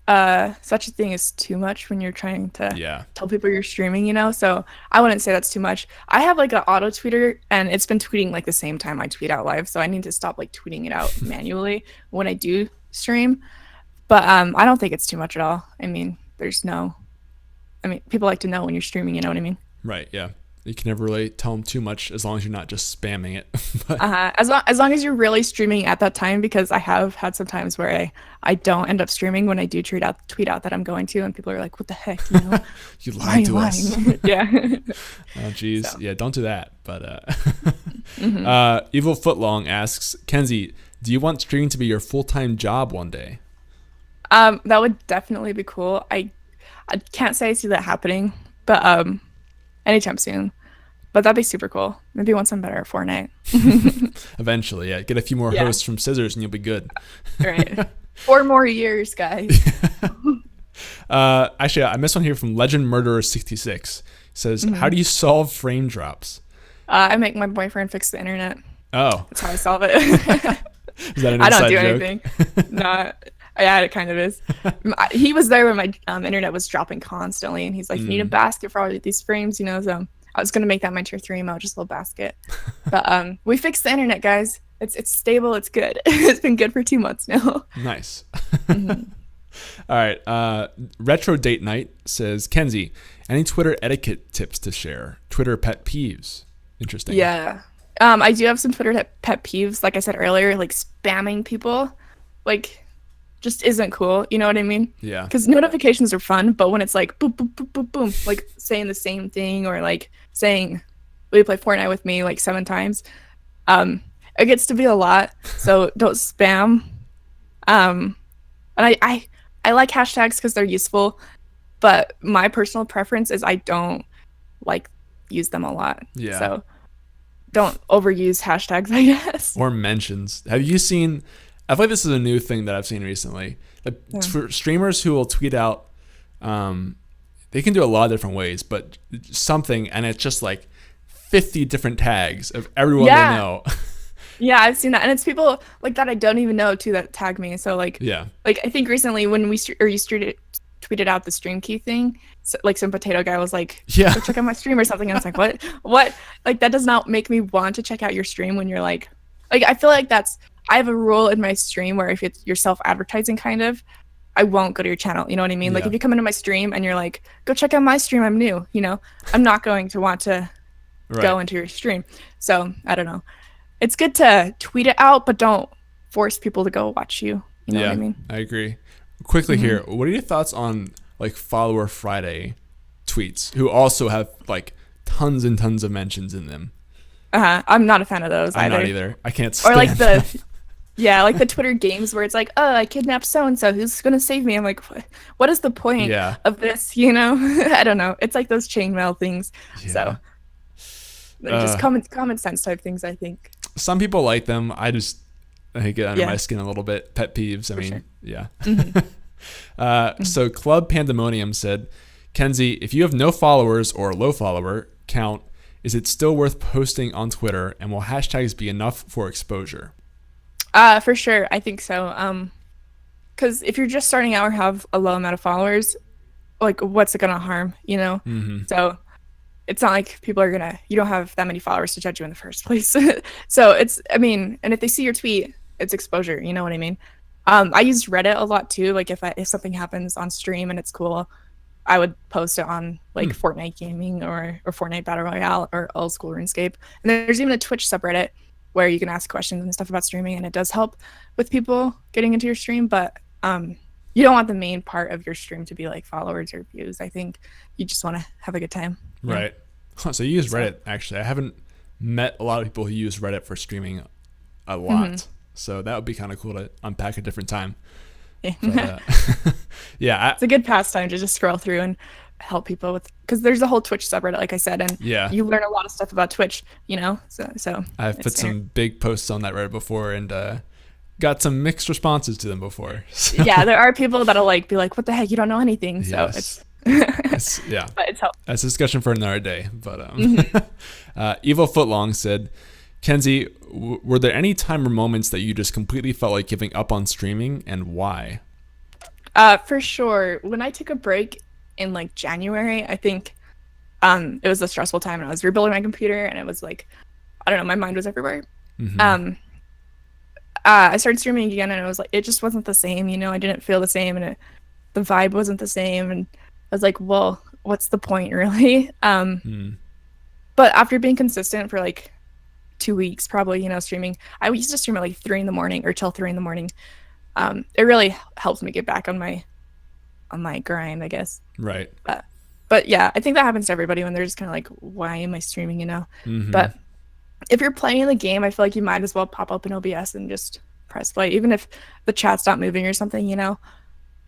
such a thing as too much when you're trying to tell people you're streaming, so I wouldn't say that's too much. I have like an auto tweeter, and it's been tweeting like the same time I tweet out live, so I need to stop like tweeting it out manually when I do stream. But I don't think it's too much at all. I mean, people like to know when you're streaming, you know what I mean? Right, yeah. You can never really tell them too much as long as you're not just spamming it. As long as you're really streaming at that time, because I have had some times where I don't end up streaming when I do tweet out that I'm going to, and people are like, what the heck, you lied to us. Yeah. Oh geez. So. Yeah, don't do that. But Evil Footlong asks, Kenzie, do you want streaming to be your full-time job one day? That would definitely be cool. I can't say I see that happening, but anytime soon. But that'd be super cool. Maybe once I'm better at Fortnite. Eventually, yeah. Get a few more hosts from Scissors and you'll be good. Right. 4 more years, guys. Actually, I missed one here from Legend Murderer 66. It says, how do you solve frame drops? I make my boyfriend fix the internet. Oh. That's how I solve it. Is that an I don't do joke? anything. No. Yeah, it kind of is. He was there when my internet was dropping constantly, and he's like, you need a basket for all these frames, so I was going to make that my tier 3 emote, just a little basket. But we fixed the internet, guys. It's stable. It's good. It's been good for 2 months now. Nice. All right. Retro Date Night says, Kenzie, any Twitter etiquette tips to share? Twitter pet peeves. Interesting. Yeah. I do have some Twitter pet peeves. Like I said earlier, like spamming people, like just isn't cool. You know what I mean? Yeah. Because notifications are fun, but when it's like boom, boom, boom, boom, boom, like saying the same thing, or like saying, will you play Fortnite with me like 7 times? It gets to be a lot. So don't spam. And I like hashtags because they're useful, but my personal preference is I don't like use them a lot. Yeah. So don't overuse hashtags, I guess. Or mentions. Have you seen? I feel like this is a new thing that I've seen recently. For streamers who will tweet out, they can do a lot of different ways, but something, and it's just like 50 different tags of everyone they know. Yeah, I've seen that, and it's people like that I don't even know too that tag me. So like I think recently when you tweeted out the stream key thing, so, like some potato guy was like, go check out my stream or something. And I was like, what? Like that does not make me want to check out your stream when you're like I feel like I have a rule in my stream where if you're self-advertising kind of, I won't go to your channel. You know what I mean? Like if you come into my stream and you're like, go check out my stream, I'm new, I'm not going to want to go into your stream. So I don't know. It's good to tweet it out, but don't force people to go watch you. You know what I mean? I agree. Quickly here, what are your thoughts on like Follower Friday tweets who also have like tons and tons of mentions in them? I'm not a fan of those I'm either. not either. I can't stand or like like the Twitter games where it's like, oh, I kidnapped so-and-so, who's gonna save me? I'm like, what is the point of this? I don't know. It's like those chainmail things. So just common sense type things, I think. Some people like them. I get under my skin a little bit. Pet peeves. I mean, yeah. So Club Pandemonium said, Kenzie, if you have no followers or low follower count, is it still worth posting on Twitter, and will hashtags be enough for exposure? For sure. I think so. Because if you're just starting out or have a low amount of followers, like what's it going to harm, So it's not like you don't have that many followers to judge you in the first place. So and if they see your tweet, it's exposure. You know what I mean? I use Reddit a lot too. Like if something happens on stream and it's cool, I would post it on like Fortnite gaming or Fortnite Battle Royale or old school RuneScape. And there's even a Twitch subreddit where you can ask questions and stuff about streaming, and it does help with people getting into your stream. But you don't want the main part of your stream to be like followers or views. I think you just want to have a good time. Right. Huh, so you use Reddit, actually. I haven't met a lot of people who use Reddit for streaming a lot. So that would be kind of cool to unpack a different time. But, yeah. It's a good pastime to just scroll through and help people with, because there's a whole Twitch subreddit, like I said, and you learn a lot of stuff about Twitch, you know? So I've put some big posts on that Reddit before and got some mixed responses to them before. So. Yeah, there are people that'll like be like, what the heck, you don't know anything. So it's yeah. But it's helpful. That's a discussion for another day. But Evil Footlong said, Kenzie, were there any time or moments that you just completely felt like giving up on streaming, and why? For sure. When I took a break in like January, I think it was a stressful time, and I was rebuilding my computer, and it was like, I don't know, my mind was everywhere. I started streaming again, and it was like, it just wasn't the same, you know? I didn't feel the same, and the vibe wasn't the same, and I was like, well, what's the point, really? But after being consistent for like 2 weeks, probably, you know, streaming, I used to stream at like 3 a.m. or till 3 a.m. It really helps me get back on my grind, I guess. Right. But yeah, I think that happens to everybody when they're just kind of like, why am I streaming, you know? But if you're playing the game, I feel like you might as well pop up an OBS and just press play, even if the chat's not moving or something, you know?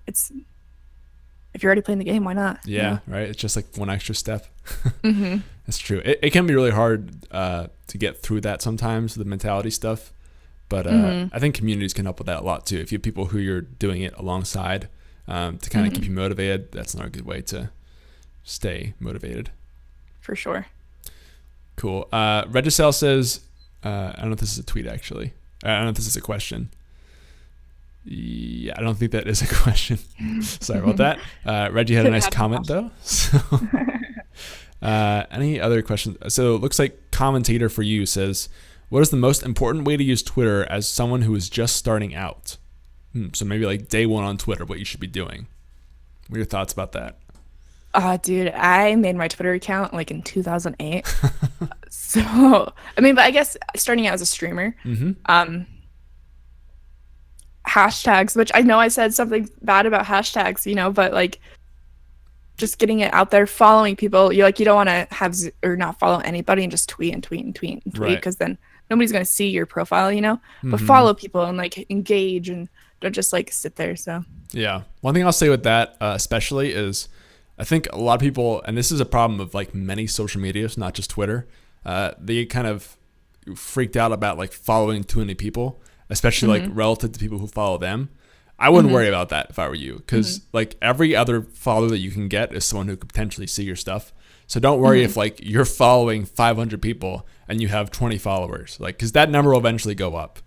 If you're already playing the game, why not? Yeah, you know? right. It's just like one extra step. That's true. It can be really hard to get through that sometimes, the mentality stuff. But I think communities can help with that a lot too. If you have people who you're doing it alongside to kind of keep you motivated, that's another good way to stay motivated. For sure. Cool. Regicel says, I don't know if this is a tweet actually. I don't know if this is a question. Yeah, I don't think that is a question. Sorry about that. Reggie had a nice comment though. So, any other questions? So it looks like commentator for you says, what is the most important way to use Twitter as someone who is just starting out? So maybe like day one on Twitter, what you should be doing. What are your thoughts about that? Dude, I made my Twitter account like in 2008. So, I mean, but I guess starting out as a streamer, hashtags, which I know I said something bad about hashtags, you know, but like just getting it out there, following people. You don't want to have or not follow anybody and just tweet because then nobody's going to see your profile, you know, but follow people and like engage and don't just like sit there. So yeah, one thing I'll say with that especially is I think a lot of people, and this is a problem of like many social medias, not just Twitter, they kind of freaked out about like following too many people, especially like relative to people who follow them. I wouldn't worry about that if I were you, because like every other follower that you can get is someone who could potentially see your stuff. So don't worry if like you're following 500 people and you have 20 followers, like, because that number will eventually go up.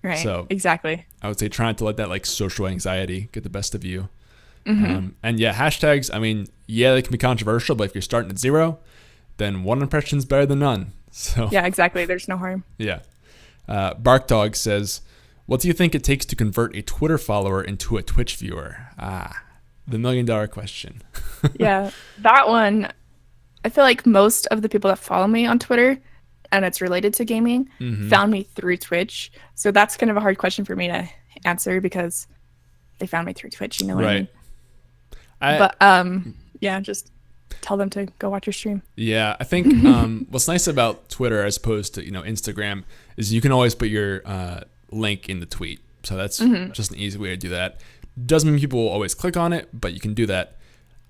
Right. So exactly. I would say try not to let that like social anxiety get the best of you. And yeah, hashtags, I mean, yeah, they can be controversial, but if you're starting at zero, then one impression is better than none. So yeah, exactly. There's no harm. Yeah. Bark Dog says, what do you think it takes to convert a Twitter follower into a Twitch viewer? The $1 million question. Yeah, that one, I feel like most of the people that follow me on Twitter, and it's related to gaming, found me through Twitch. So that's kind of a hard question for me to answer because they found me through Twitch, you know what I mean? But yeah, just tell them to go watch your stream. Yeah, I think what's nice about Twitter as opposed to, you know, Instagram is you can always put your link in the tweet. So that's just an easy way to do that. Doesn't mean people will always click on it, but you can do that.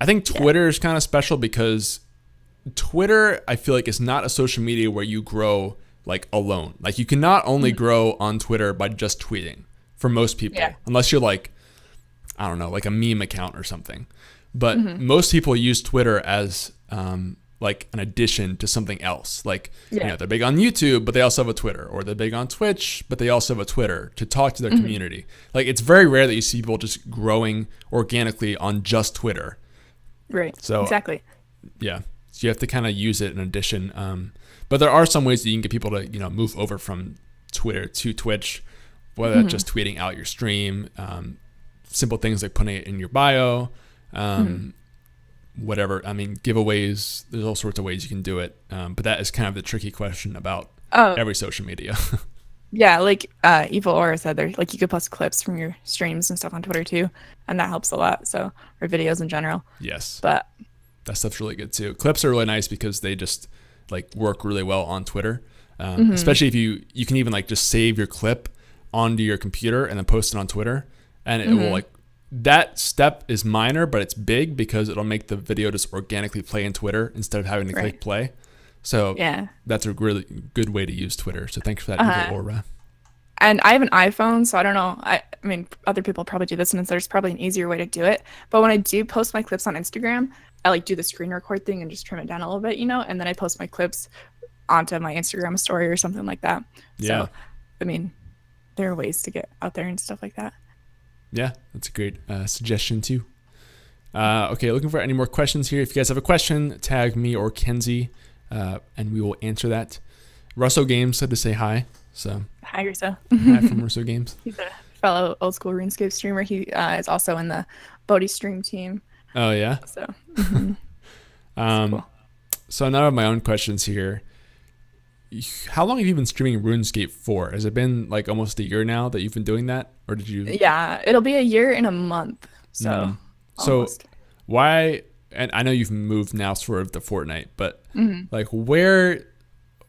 I think Twitter is kind of special because Twitter, I feel like, is not a social media where you grow like alone. Like you can not only grow on Twitter by just tweeting for most people, unless you're like, I don't know, like a meme account or something. But most people use Twitter as like an addition to something else. Like, you know, they're big on YouTube, but they also have a Twitter, or they're big on Twitch, but they also have a Twitter to talk to their community. Like, it's very rare that you see people just growing organically on just Twitter. Right. So exactly. Yeah. So you have to kind of use it in addition. But there are some ways that you can get people to, you know, move over from Twitter to Twitch, whether that's just tweeting out your stream, simple things like putting it in your bio. whatever. I mean, giveaways, there's all sorts of ways you can do it. But that is kind of the tricky question about every social media. Yeah, like Evil Aura said, there like you could post clips from your streams and stuff on Twitter too, and that helps a lot. So, or videos in general. Yes. But that stuff's really good too. Clips are really nice because they just like work really well on Twitter. Especially if you can even like just save your clip onto your computer and then post it on Twitter, and it will like, that step is minor, but it's big because it'll make the video just organically play in Twitter instead of having to click play. So that's a really good way to use Twitter. So thanks for that, Evil Aura. And I have an iPhone, so I don't know. I mean, other people probably do this, and there's probably an easier way to do it. But when I do post my clips on Instagram, I like do the screen record thing and just trim it down a little bit, and then I post my clips onto my Instagram story or something like that. Yeah. So, I mean, there are ways to get out there and stuff like that. Yeah, that's a great suggestion too. Okay, looking for any more questions here. If you guys have a question, tag me or Kenzie, and we will answer that. Russo Games said to say hi. So hi, Russo. Hi from Russo Games. He's a fellow old school RuneScape streamer. He is also in the Bodhi stream team. Oh yeah. So. Cool. So now I have my own questions here. How long have you been streaming RuneScape for? Has it been like almost a year now that you've been doing that, or did you? Yeah, it'll be a year in a month. So. So why? And I know you've moved now sort of to Fortnite, but like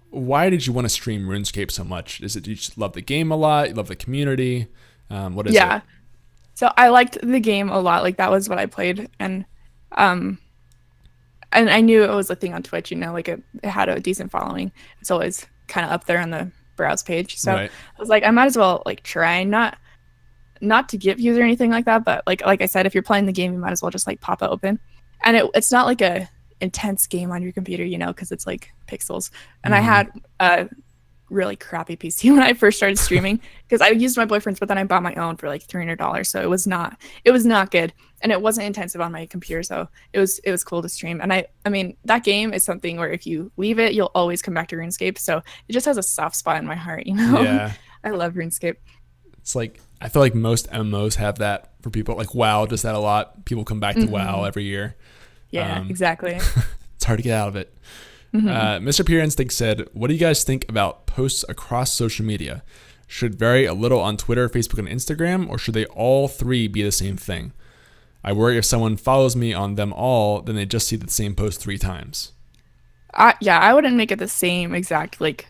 why did you want to stream RuneScape so much? Is it you just love the game a lot? You love the community? What is it? Yeah. So I liked the game a lot. Like that was what I played, and I knew it was a thing on Twitch. Like it had a decent following. It's always kind of up there on the browse page. So I was like, I might as well like try not to get views or anything like that, but like I said, if you're playing the game, you might as well just like pop it open. And it's not like a intense game on your computer, because it's like pixels. And I had a really crappy PC when I first started streaming because I used my boyfriend's, but then I bought my own for like $300. So it was not good, and it wasn't intensive on my computer. So it was cool to stream. And I mean, that game is something where if you leave it, you'll always come back to RuneScape. So it just has a soft spot in my heart, Yeah. I love RuneScape. It's like, I feel like most MMOs have that for people. Like WoW does that a lot. People come back to WoW every year. Yeah, exactly. It's hard to get out of it. Mr. Pure Instinct said, what do you guys think about posts across social media? Should vary a little on Twitter, Facebook, and Instagram, or should they all three be the same thing? I worry if someone follows me on them all, then they just see the same post 3 times. Yeah, I wouldn't make it the same exact like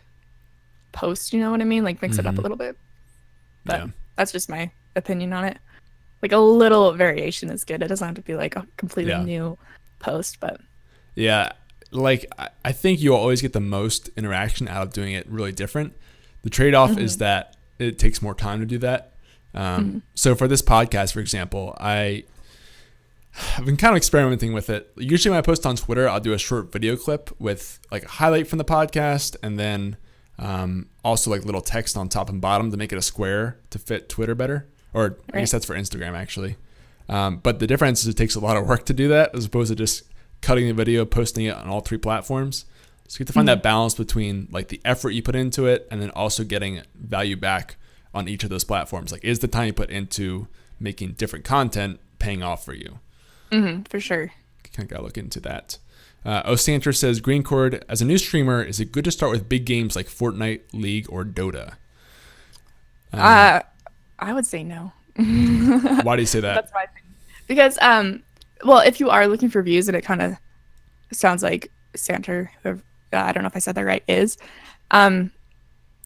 post, you know what I mean? Like mix it up a little bit. But that's just my opinion on it. Like a little variation is good. It doesn't have to be like a completely new post, but yeah, like I think you'll always get the most interaction out of doing it really different. The trade-off is that it takes more time to do that. So for this podcast, for example, I've been kind of experimenting with it. Usually when I post on Twitter, I'll do a short video clip with like a highlight from the podcast, and then also like little text on top and bottom to make it a square to fit Twitter better. Or I guess that's for Instagram actually. But the difference is it takes a lot of work to do that as opposed to just cutting the video, posting it on all 3 platforms. So you have to find that balance between like the effort you put into it and then also getting value back on each of those platforms. Like, is the time you put into making different content paying off for you? For sure. Kind of got to look into that. Osanter says, GreenChord, as a new streamer, is it good to start with big games like Fortnite, League, or Dota? I would say no. Why do you say that? That's my thing. Because, well, if you are looking for views, and it kind of sounds like Santer, I don't know if I said that right, is,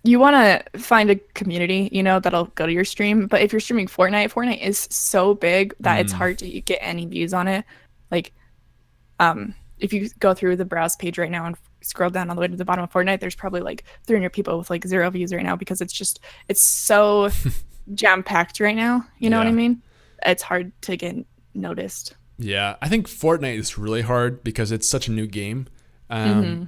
you want to find a community, that'll go to your stream. But if you're streaming Fortnite is so big that it's hard to get any views on it. Like, if you go through the browse page right now and scroll down all the way to the bottom of Fortnite, there's probably like 300 people with like 0 views right now because it's so jam-packed right now. You know what I mean? It's hard to get noticed. Yeah, I think Fortnite is really hard because it's such a new game. I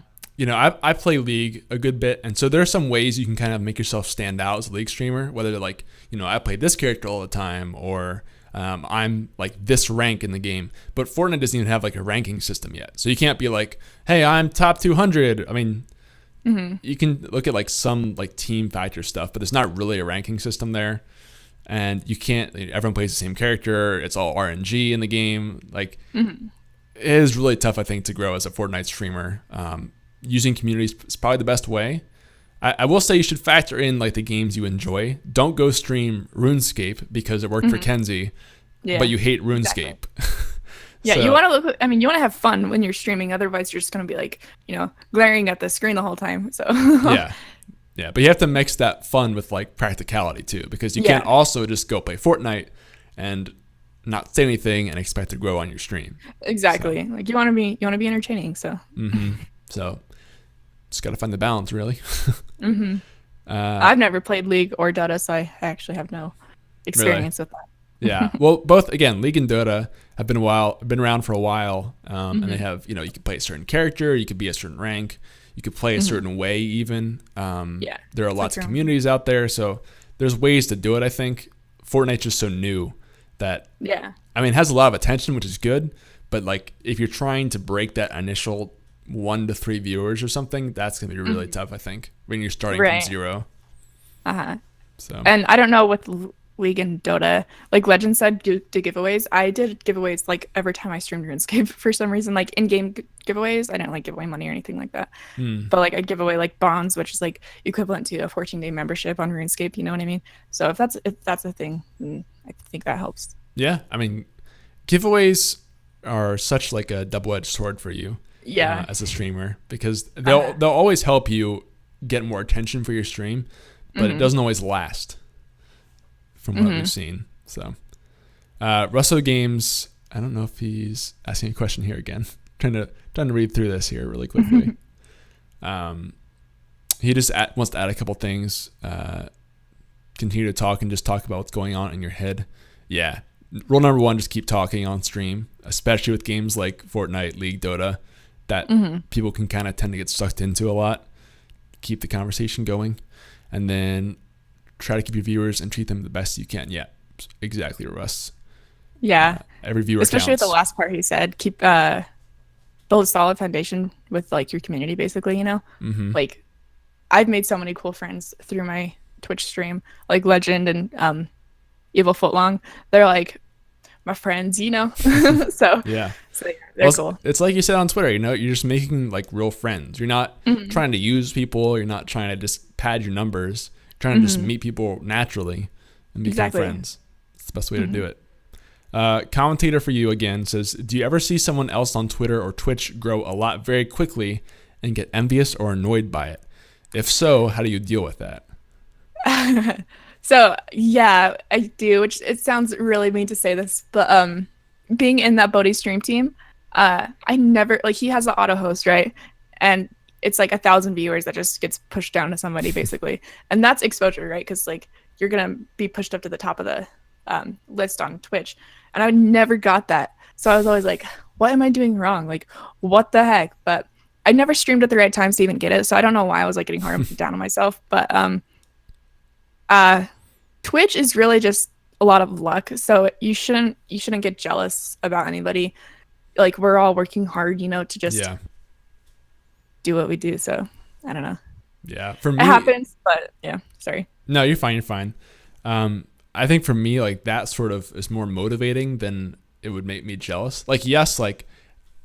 play League a good bit, and so there are some ways you can kind of make yourself stand out as a League streamer, whether they're like, I play this character all the time, or I'm like this rank in the game. But Fortnite doesn't even have like a ranking system yet. So you can't be like, hey, I'm top 200. I mean, you can look at like some like team factor stuff, but there's not really a ranking system there. And you can't, everyone plays the same character. It's all RNG in the game. Like, it is really tough, I think, to grow as a Fortnite streamer. Using communities is probably the best way. I will say you should factor in like the games you enjoy. Don't go stream RuneScape because it worked for Kenzie, but you hate RuneScape. Exactly. Yeah, you want to look. I mean, you want to have fun when you're streaming. Otherwise, you're just gonna be like, glaring at the screen the whole time. So yeah, but you have to mix that fun with like practicality too, because you can't also just go play Fortnite and not say anything and expect to grow on your stream. Exactly. So, like you want to be entertaining. So. So, just gotta find the balance, really. I've never played League or Dota, so I actually have no experience with that. Yeah. Well, both again, League and Dota have been around for a while, and they have you can play a certain character, you could be a certain rank, you could play a certain way even. There are lots of communities out there, so there's ways to do it. I think Fortnite's just so new that I mean it has a lot of attention, which is good, but like if you're trying to break that initial 1 to 3 viewers or something, that's gonna be really tough. I think when you're starting from zero. So and I don't know with League and Dota, like Legend said, do giveaways. I did giveaways like every time I streamed RuneScape for some reason, like in-game giveaways. I didn't like give away money or anything like that, but like I'd give away like bonds, which is like equivalent to a 14-day membership on RuneScape. You know what I mean? So if that's a thing, then I think that helps. Yeah, I mean, giveaways are such like a double-edged sword for you. As a streamer, because they'll always help you get more attention for your stream, but it doesn't always last from what we've seen. So Russell Games, I don't know if he's asking a question here again. trying to read through this here really quickly. He just wants to add a couple things. Continue to talk and just talk about what's going on in your head. Yeah, rule number 1, just keep talking on stream, especially with games like Fortnite, League, Dota, that people can kind of tend to get sucked into a lot. Keep the conversation going, and then try to keep your viewers and treat them the best you can. Yeah, exactly, Russ. Yeah, every viewer especially counts. with the last part he said, keep build a solid foundation with like your community, basically. Like I've made so many cool friends through my Twitch stream, like Legend and Evil Footlong. They're like my friends, so they're cool. It's like you said on Twitter, you're just making like real friends. You're not trying to use people. You're not trying to just pad your numbers. You're trying to just meet people naturally and become friends. It's the best way to do it. Commentator for you again says, do you ever see someone else on Twitter or Twitch grow a lot very quickly and get envious or annoyed by it? If so, how do you deal with that? So yeah, I do, which it sounds really mean to say this, but being in that Bodhi stream team, I never, like, he has the auto host, right? And it's like 1,000 viewers that just gets pushed down to somebody basically. And that's exposure, right? Because like you're gonna be pushed up to the top of the list on Twitch. And I never got that. So I was always like, what am I doing wrong? Like, what the heck? But I never streamed at the right times to even get it. So I don't know why I was like getting hard down on myself. But Twitch is really just a lot of luck. So you shouldn't get jealous about anybody. Like, we're all working hard, to just do what we do. So I don't know. Yeah, for me it happens, but yeah, sorry. No, you're fine. I think for me, like, that sort of is more motivating than it would make me jealous. Like, yes, like,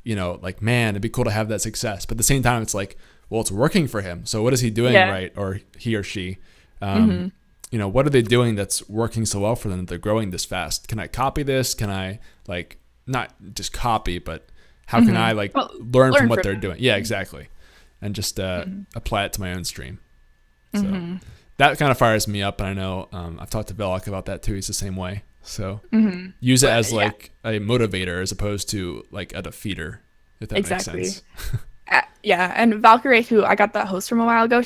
like, man, it'd be cool to have that success. But at the same time, it's like, well, it's working for him. So what is he doing right? Or he or she? What are they doing that's working so well for them that they're growing this fast? Can I copy this? Can I, like, not just copy, but how can I, like, learn from what they're doing? Yeah, exactly. And just apply it to my own stream. So that kind of fires me up. And I know I've talked to Velok about that too. He's the same way. So use it as like a motivator as opposed to like a defeater, if that makes sense. Yeah, and Valkyrie, who I got that host from a while ago,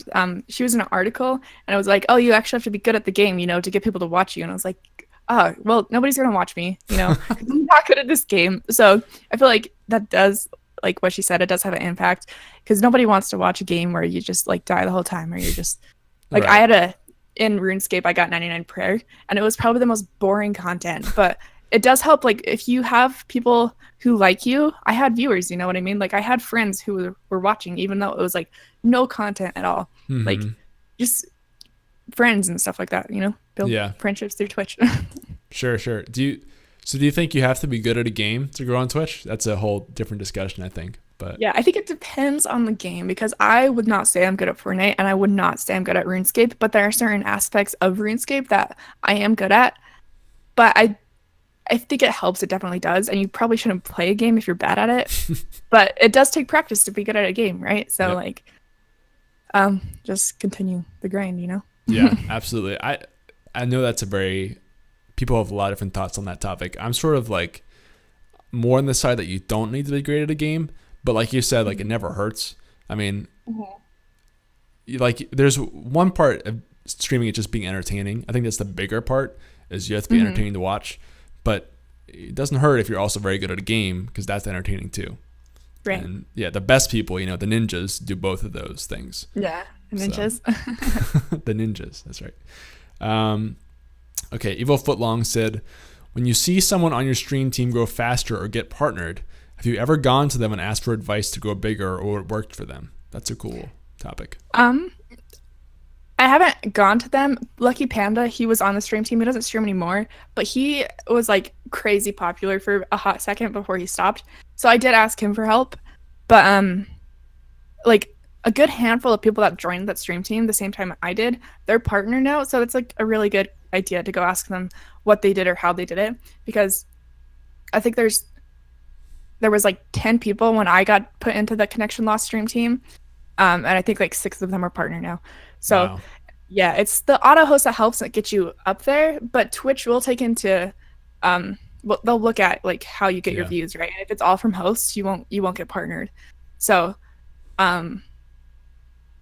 she was in an article, and it was like, oh, you actually have to be good at the game, to get people to watch you. And I was like, oh, well, nobody's going to watch me, 'cause I'm not good at this game. So I feel like that does, like what she said, it does have an impact, because nobody wants to watch a game where you just like die the whole time, or you're just like, right. In RuneScape, I got 99 prayer, and it was probably the most boring content, but it does help. Like, if you have people who like you, I had viewers, you know what I mean? Like, I had friends who were watching, even though it was like no content at all, like just friends and stuff like that, build friendships through Twitch. Sure. Do So do you think you have to be good at a game to grow on Twitch? That's a whole different discussion, I think. But Yeah, I think it depends on the game because I would not say I'm good at Fortnite and I would not say I'm good at RuneScape, but there are certain aspects of RuneScape that I am good at. But I think it helps. It definitely does. And you probably shouldn't play a game if you're bad at it. But it does take practice to be good at a game, right? So Yep. like just continue the grind, you know? Yeah, absolutely. I know that's a very people have a lot of different thoughts on that topic. I'm sort of like more on the side that you don't need to be great at a game, but like you said, like it never hurts. I mean, like there's one part of streaming it just being entertaining. I think that's the bigger part is you have to be entertaining to watch, but it doesn't hurt if you're also very good at a game because that's entertaining too. Right. And yeah, the best people, the ninjas do both of those things. Yeah. Ninjas. So, the ninjas. That's right. Okay. Evil Footlong said, when you see someone on your stream team grow faster or get partnered, have you ever gone to them and asked for advice to grow bigger or what worked for them? That's a cool topic. I haven't gone to them. Lucky Panda, he was on the stream team. He doesn't stream anymore, but he was like crazy popular for a hot second before he stopped. So I did ask him for help, but like a good handful of people that joined that stream team the same time I did, they're partnered now. So it's like a really good idea to go ask them what they did or how they did it, because I think there was like 10 people when I got put into the Connection Lost stream team. And I think like 6 of them are partner now. So Wow. yeah, it's the auto host that helps get you up there, but Twitch will take into they'll look at like how you get your views, right? And if it's all from hosts, you won't get partnered. So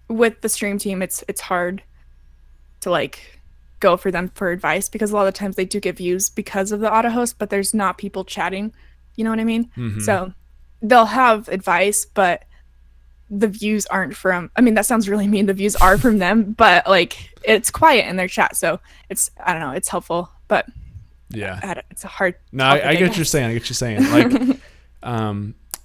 with the stream team, it's hard to like go for them for advice because a lot of times they do get views because of the auto host, but there's not people chatting. You know what I mean? Mm-hmm. So they'll have advice, but the views aren't from, I mean, that sounds really mean. The views are from them, but like it's quiet in their chat. So it's, I don't know, it's helpful, but yeah, it's a hard. No, I get what you're saying. Like,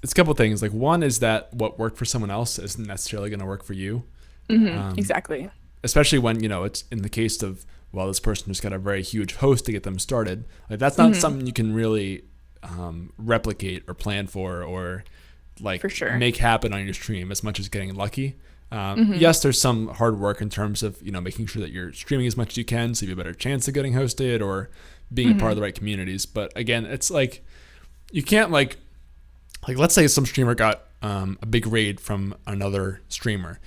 it's a couple things. Like one is that what worked for someone else isn't necessarily going to work for you. Exactly. Especially when, it's in the case of, well, this person just got a very huge host to get them started. Like that's not something you can really replicate or plan for or like for sure make happen on your stream as much as getting lucky. Yes, there's some hard work in terms of, making sure that you're streaming as much as you can so you have a better chance of getting hosted or being a part of the right communities. But again, it's like, you can't like let's say some streamer got a big raid from another streamer.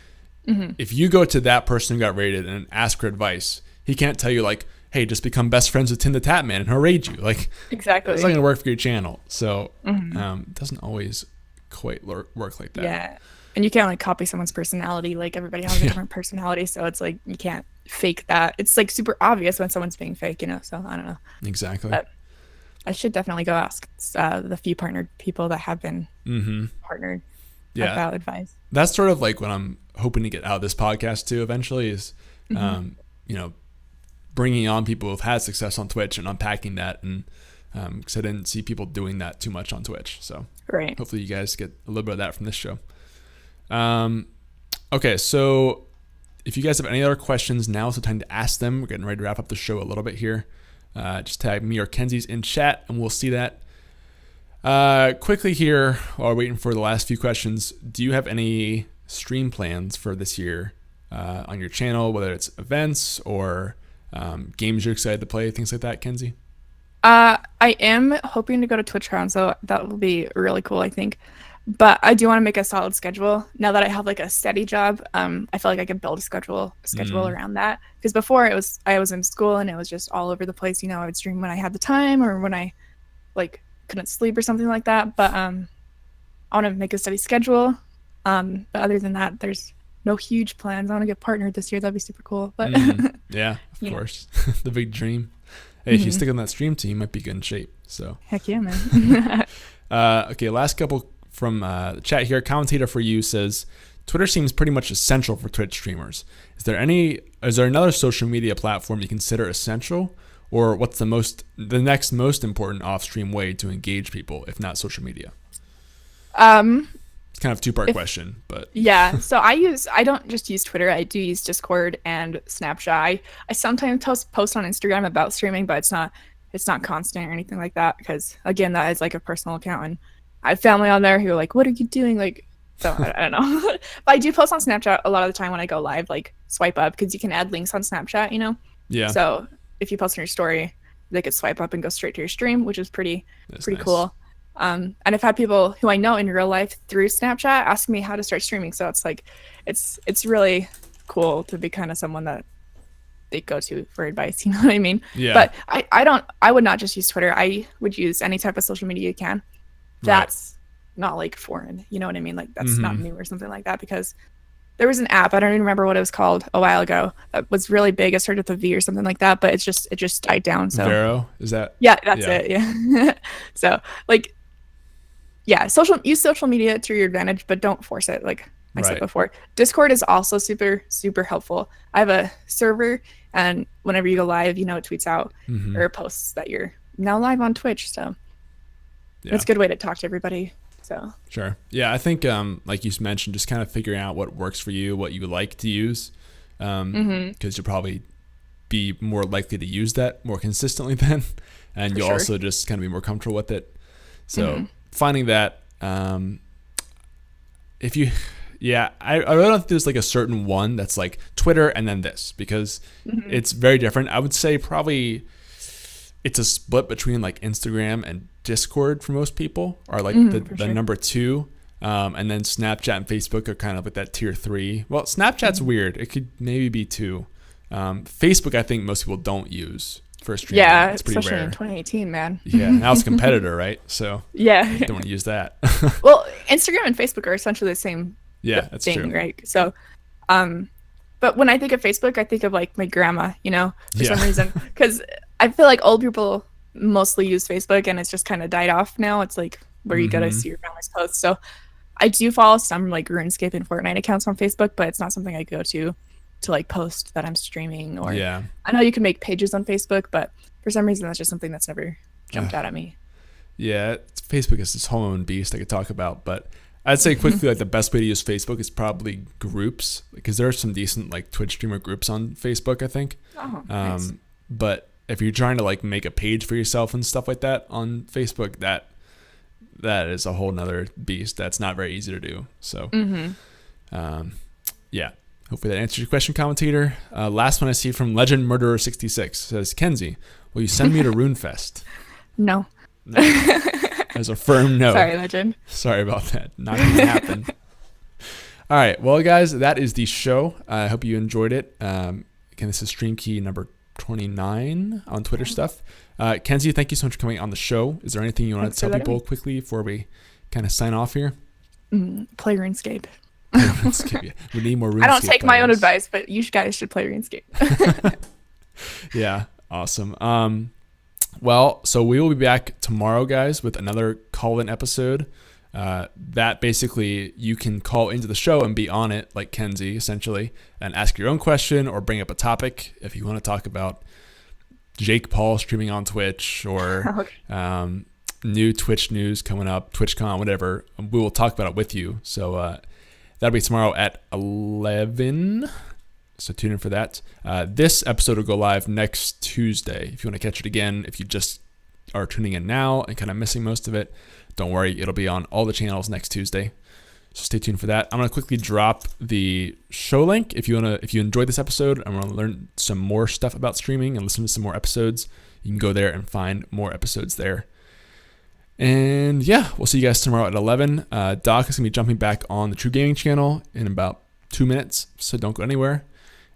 If you go to that person who got raided and ask for advice, he can't tell you like, hey, just become best friends with Tim the Tap Man and he'll raid you. Like, exactly. It's not going to work for your channel. So it doesn't always quite work like that. Yeah. And you can't like copy someone's personality. Like everybody has a different personality. So it's like, you can't fake that. It's like super obvious when someone's being fake, So I don't know. Exactly. But I should definitely go ask the few partnered people that have been partnered about advice. That's sort of like what I'm hoping to get out of this podcast too eventually is, bringing on people who've had success on Twitch and unpacking that. And because I didn't see people doing that too much on Twitch. So hopefully you guys get a little bit of that from this show. Okay, so if you guys have any other questions, now's the time to ask them. We're getting ready to wrap up the show a little bit here. Just tag me or Kenziees in chat and we'll see that. Quickly here, while we're waiting for the last few questions, do you have any stream plans for this year on your channel, whether it's events or games you're excited to play, things like that, Kenzie? I am hoping to go to TwitchCon, so that will be really cool, I think. But I do want to make a solid schedule now that I have like a steady job. I feel like I can build a schedule around that. Because before I was in school and it was just all over the place. I would stream when I had the time or when I like couldn't sleep or something like that. But I want to make a steady schedule. But other than that, there's no huge plans. I want to get partnered this year. That'd be super cool. But yeah, of course, the big dream. Hey, if you stick on that stream team, you might be good in shape. So heck yeah, man. Okay, last couple from the chat here. Commentator for you says Twitter seems pretty much essential for Twitch streamers. Is there another social media platform you consider essential, or what's the next most important off-stream way to engage people, if not social media? It's kind of a two-part question, but yeah. So I don't just use Twitter. I do use Discord and Snapchat. I sometimes post on Instagram about streaming, but it's not it's not constant or anything like that, because again, that is like a personal account, and I have family on there who are like, what are you doing? Like, so I don't know. But I do post on Snapchat a lot of the time when I go live, like swipe up, because you can add links on Snapchat, you know? Yeah. So if you post on your story, they could swipe up and go straight to your stream, which is pretty That's nice. Cool. And I've had people who I know in real life through Snapchat ask me how to start streaming. So it's like, it's really cool to be kind of someone that they go to for advice, you know what I mean? Yeah. But I would not just use Twitter. I would use any type of social media you can. That's not like foreign, you know what I mean? Like that's not new or something like that, because there was an app, I don't even remember what it was called, a while ago, that was really big. It started with a V or something like that, but it just died down. So Vero, is that? Yeah, that's it. Yeah. So like, yeah, use social media to your advantage, but don't force it. Like I said before, Discord is also super, super helpful. I have a server, and whenever you go live, you know, it tweets out or posts that you're now live on Twitch. So it's a good way to talk to everybody. So sure. Yeah, I think like you mentioned, just kind of figuring out what works for you, what you like to use, because you'll probably be more likely to use that more consistently then, and you'll also just kind of be more comfortable with it. So finding that, if you, I really don't think there's like a certain one that's like Twitter and then this, because it's very different. I would say probably it's a split between like Instagram and Discord for most people, are like the number 2, and then Snapchat and Facebook are kind of like that tier 3. Well, Snapchat's weird. It could maybe be 2. Facebook, I think most people don't use for streaming. Yeah, it's pretty especially rare. in 2018, man. Yeah, now it's a competitor, right? So yeah, don't want to use that. Well, Instagram and Facebook are essentially the same that's thing, true. right? So, but when I think of Facebook, I think of like my grandma, you know, for some reason, because I feel like old people mostly use Facebook, and it's just kind of died off now. It's like where you go to see your family's posts. So I do follow some like RuneScape and Fortnite accounts on Facebook, but it's not something I go to like post that I'm streaming. Or I know you can make pages on Facebook, but for some reason that's just something that's never jumped out at me. Yeah, Facebook is this whole own beast I could talk about, but I'd say quickly, like the best way to use Facebook is probably groups, because there are some decent like Twitch streamer groups on Facebook, I think. Oh, nice. But if you're trying to like make a page for yourself and stuff like that on Facebook, that is a whole nother beast. That's not very easy to do. So, yeah. Hopefully that answers your question, commentator. Last one I see from Legend Murderer 66 says, Kenzie, will you send me to RuneFest? No. As a firm no. Sorry, Legend. Sorry about that. Not going to happen. All right. Well, guys, that is the show. I hope you enjoyed it. Again, this is stream key number 29 on Twitter stuff. Kenzie, thank you so much for coming on the show. Is there anything you want to tell people quickly before we kind of sign off here? Play RuneScape. We need more RuneScape. I don't take my own advice, but you guys should play RuneScape. Yeah, awesome. Well, so we will be back tomorrow, guys, with another call-in episode. That basically you can call into the show and be on it, like Kenzie, essentially, and ask your own question or bring up a topic if you want to talk about Jake Paul streaming on Twitch or new Twitch news coming up, TwitchCon, whatever. We will talk about it with you. So that'll be tomorrow at 11. So tune in for that. This episode will go live next Tuesday. If you want to catch it again, if you just are tuning in now and kind of missing most of it, don't worry. It'll be on all the channels next Tuesday. So stay tuned for that. I'm going to quickly drop the show link. If you enjoyed this episode, I'm going to learn some more stuff about streaming and listen to some more episodes. You can go there and find more episodes there. And yeah, we'll see you guys tomorrow at 11. Doc is going to be jumping back on the TRUgaming channel in about 2 minutes. So don't go anywhere.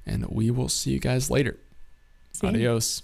And we will see you guys later. Adios.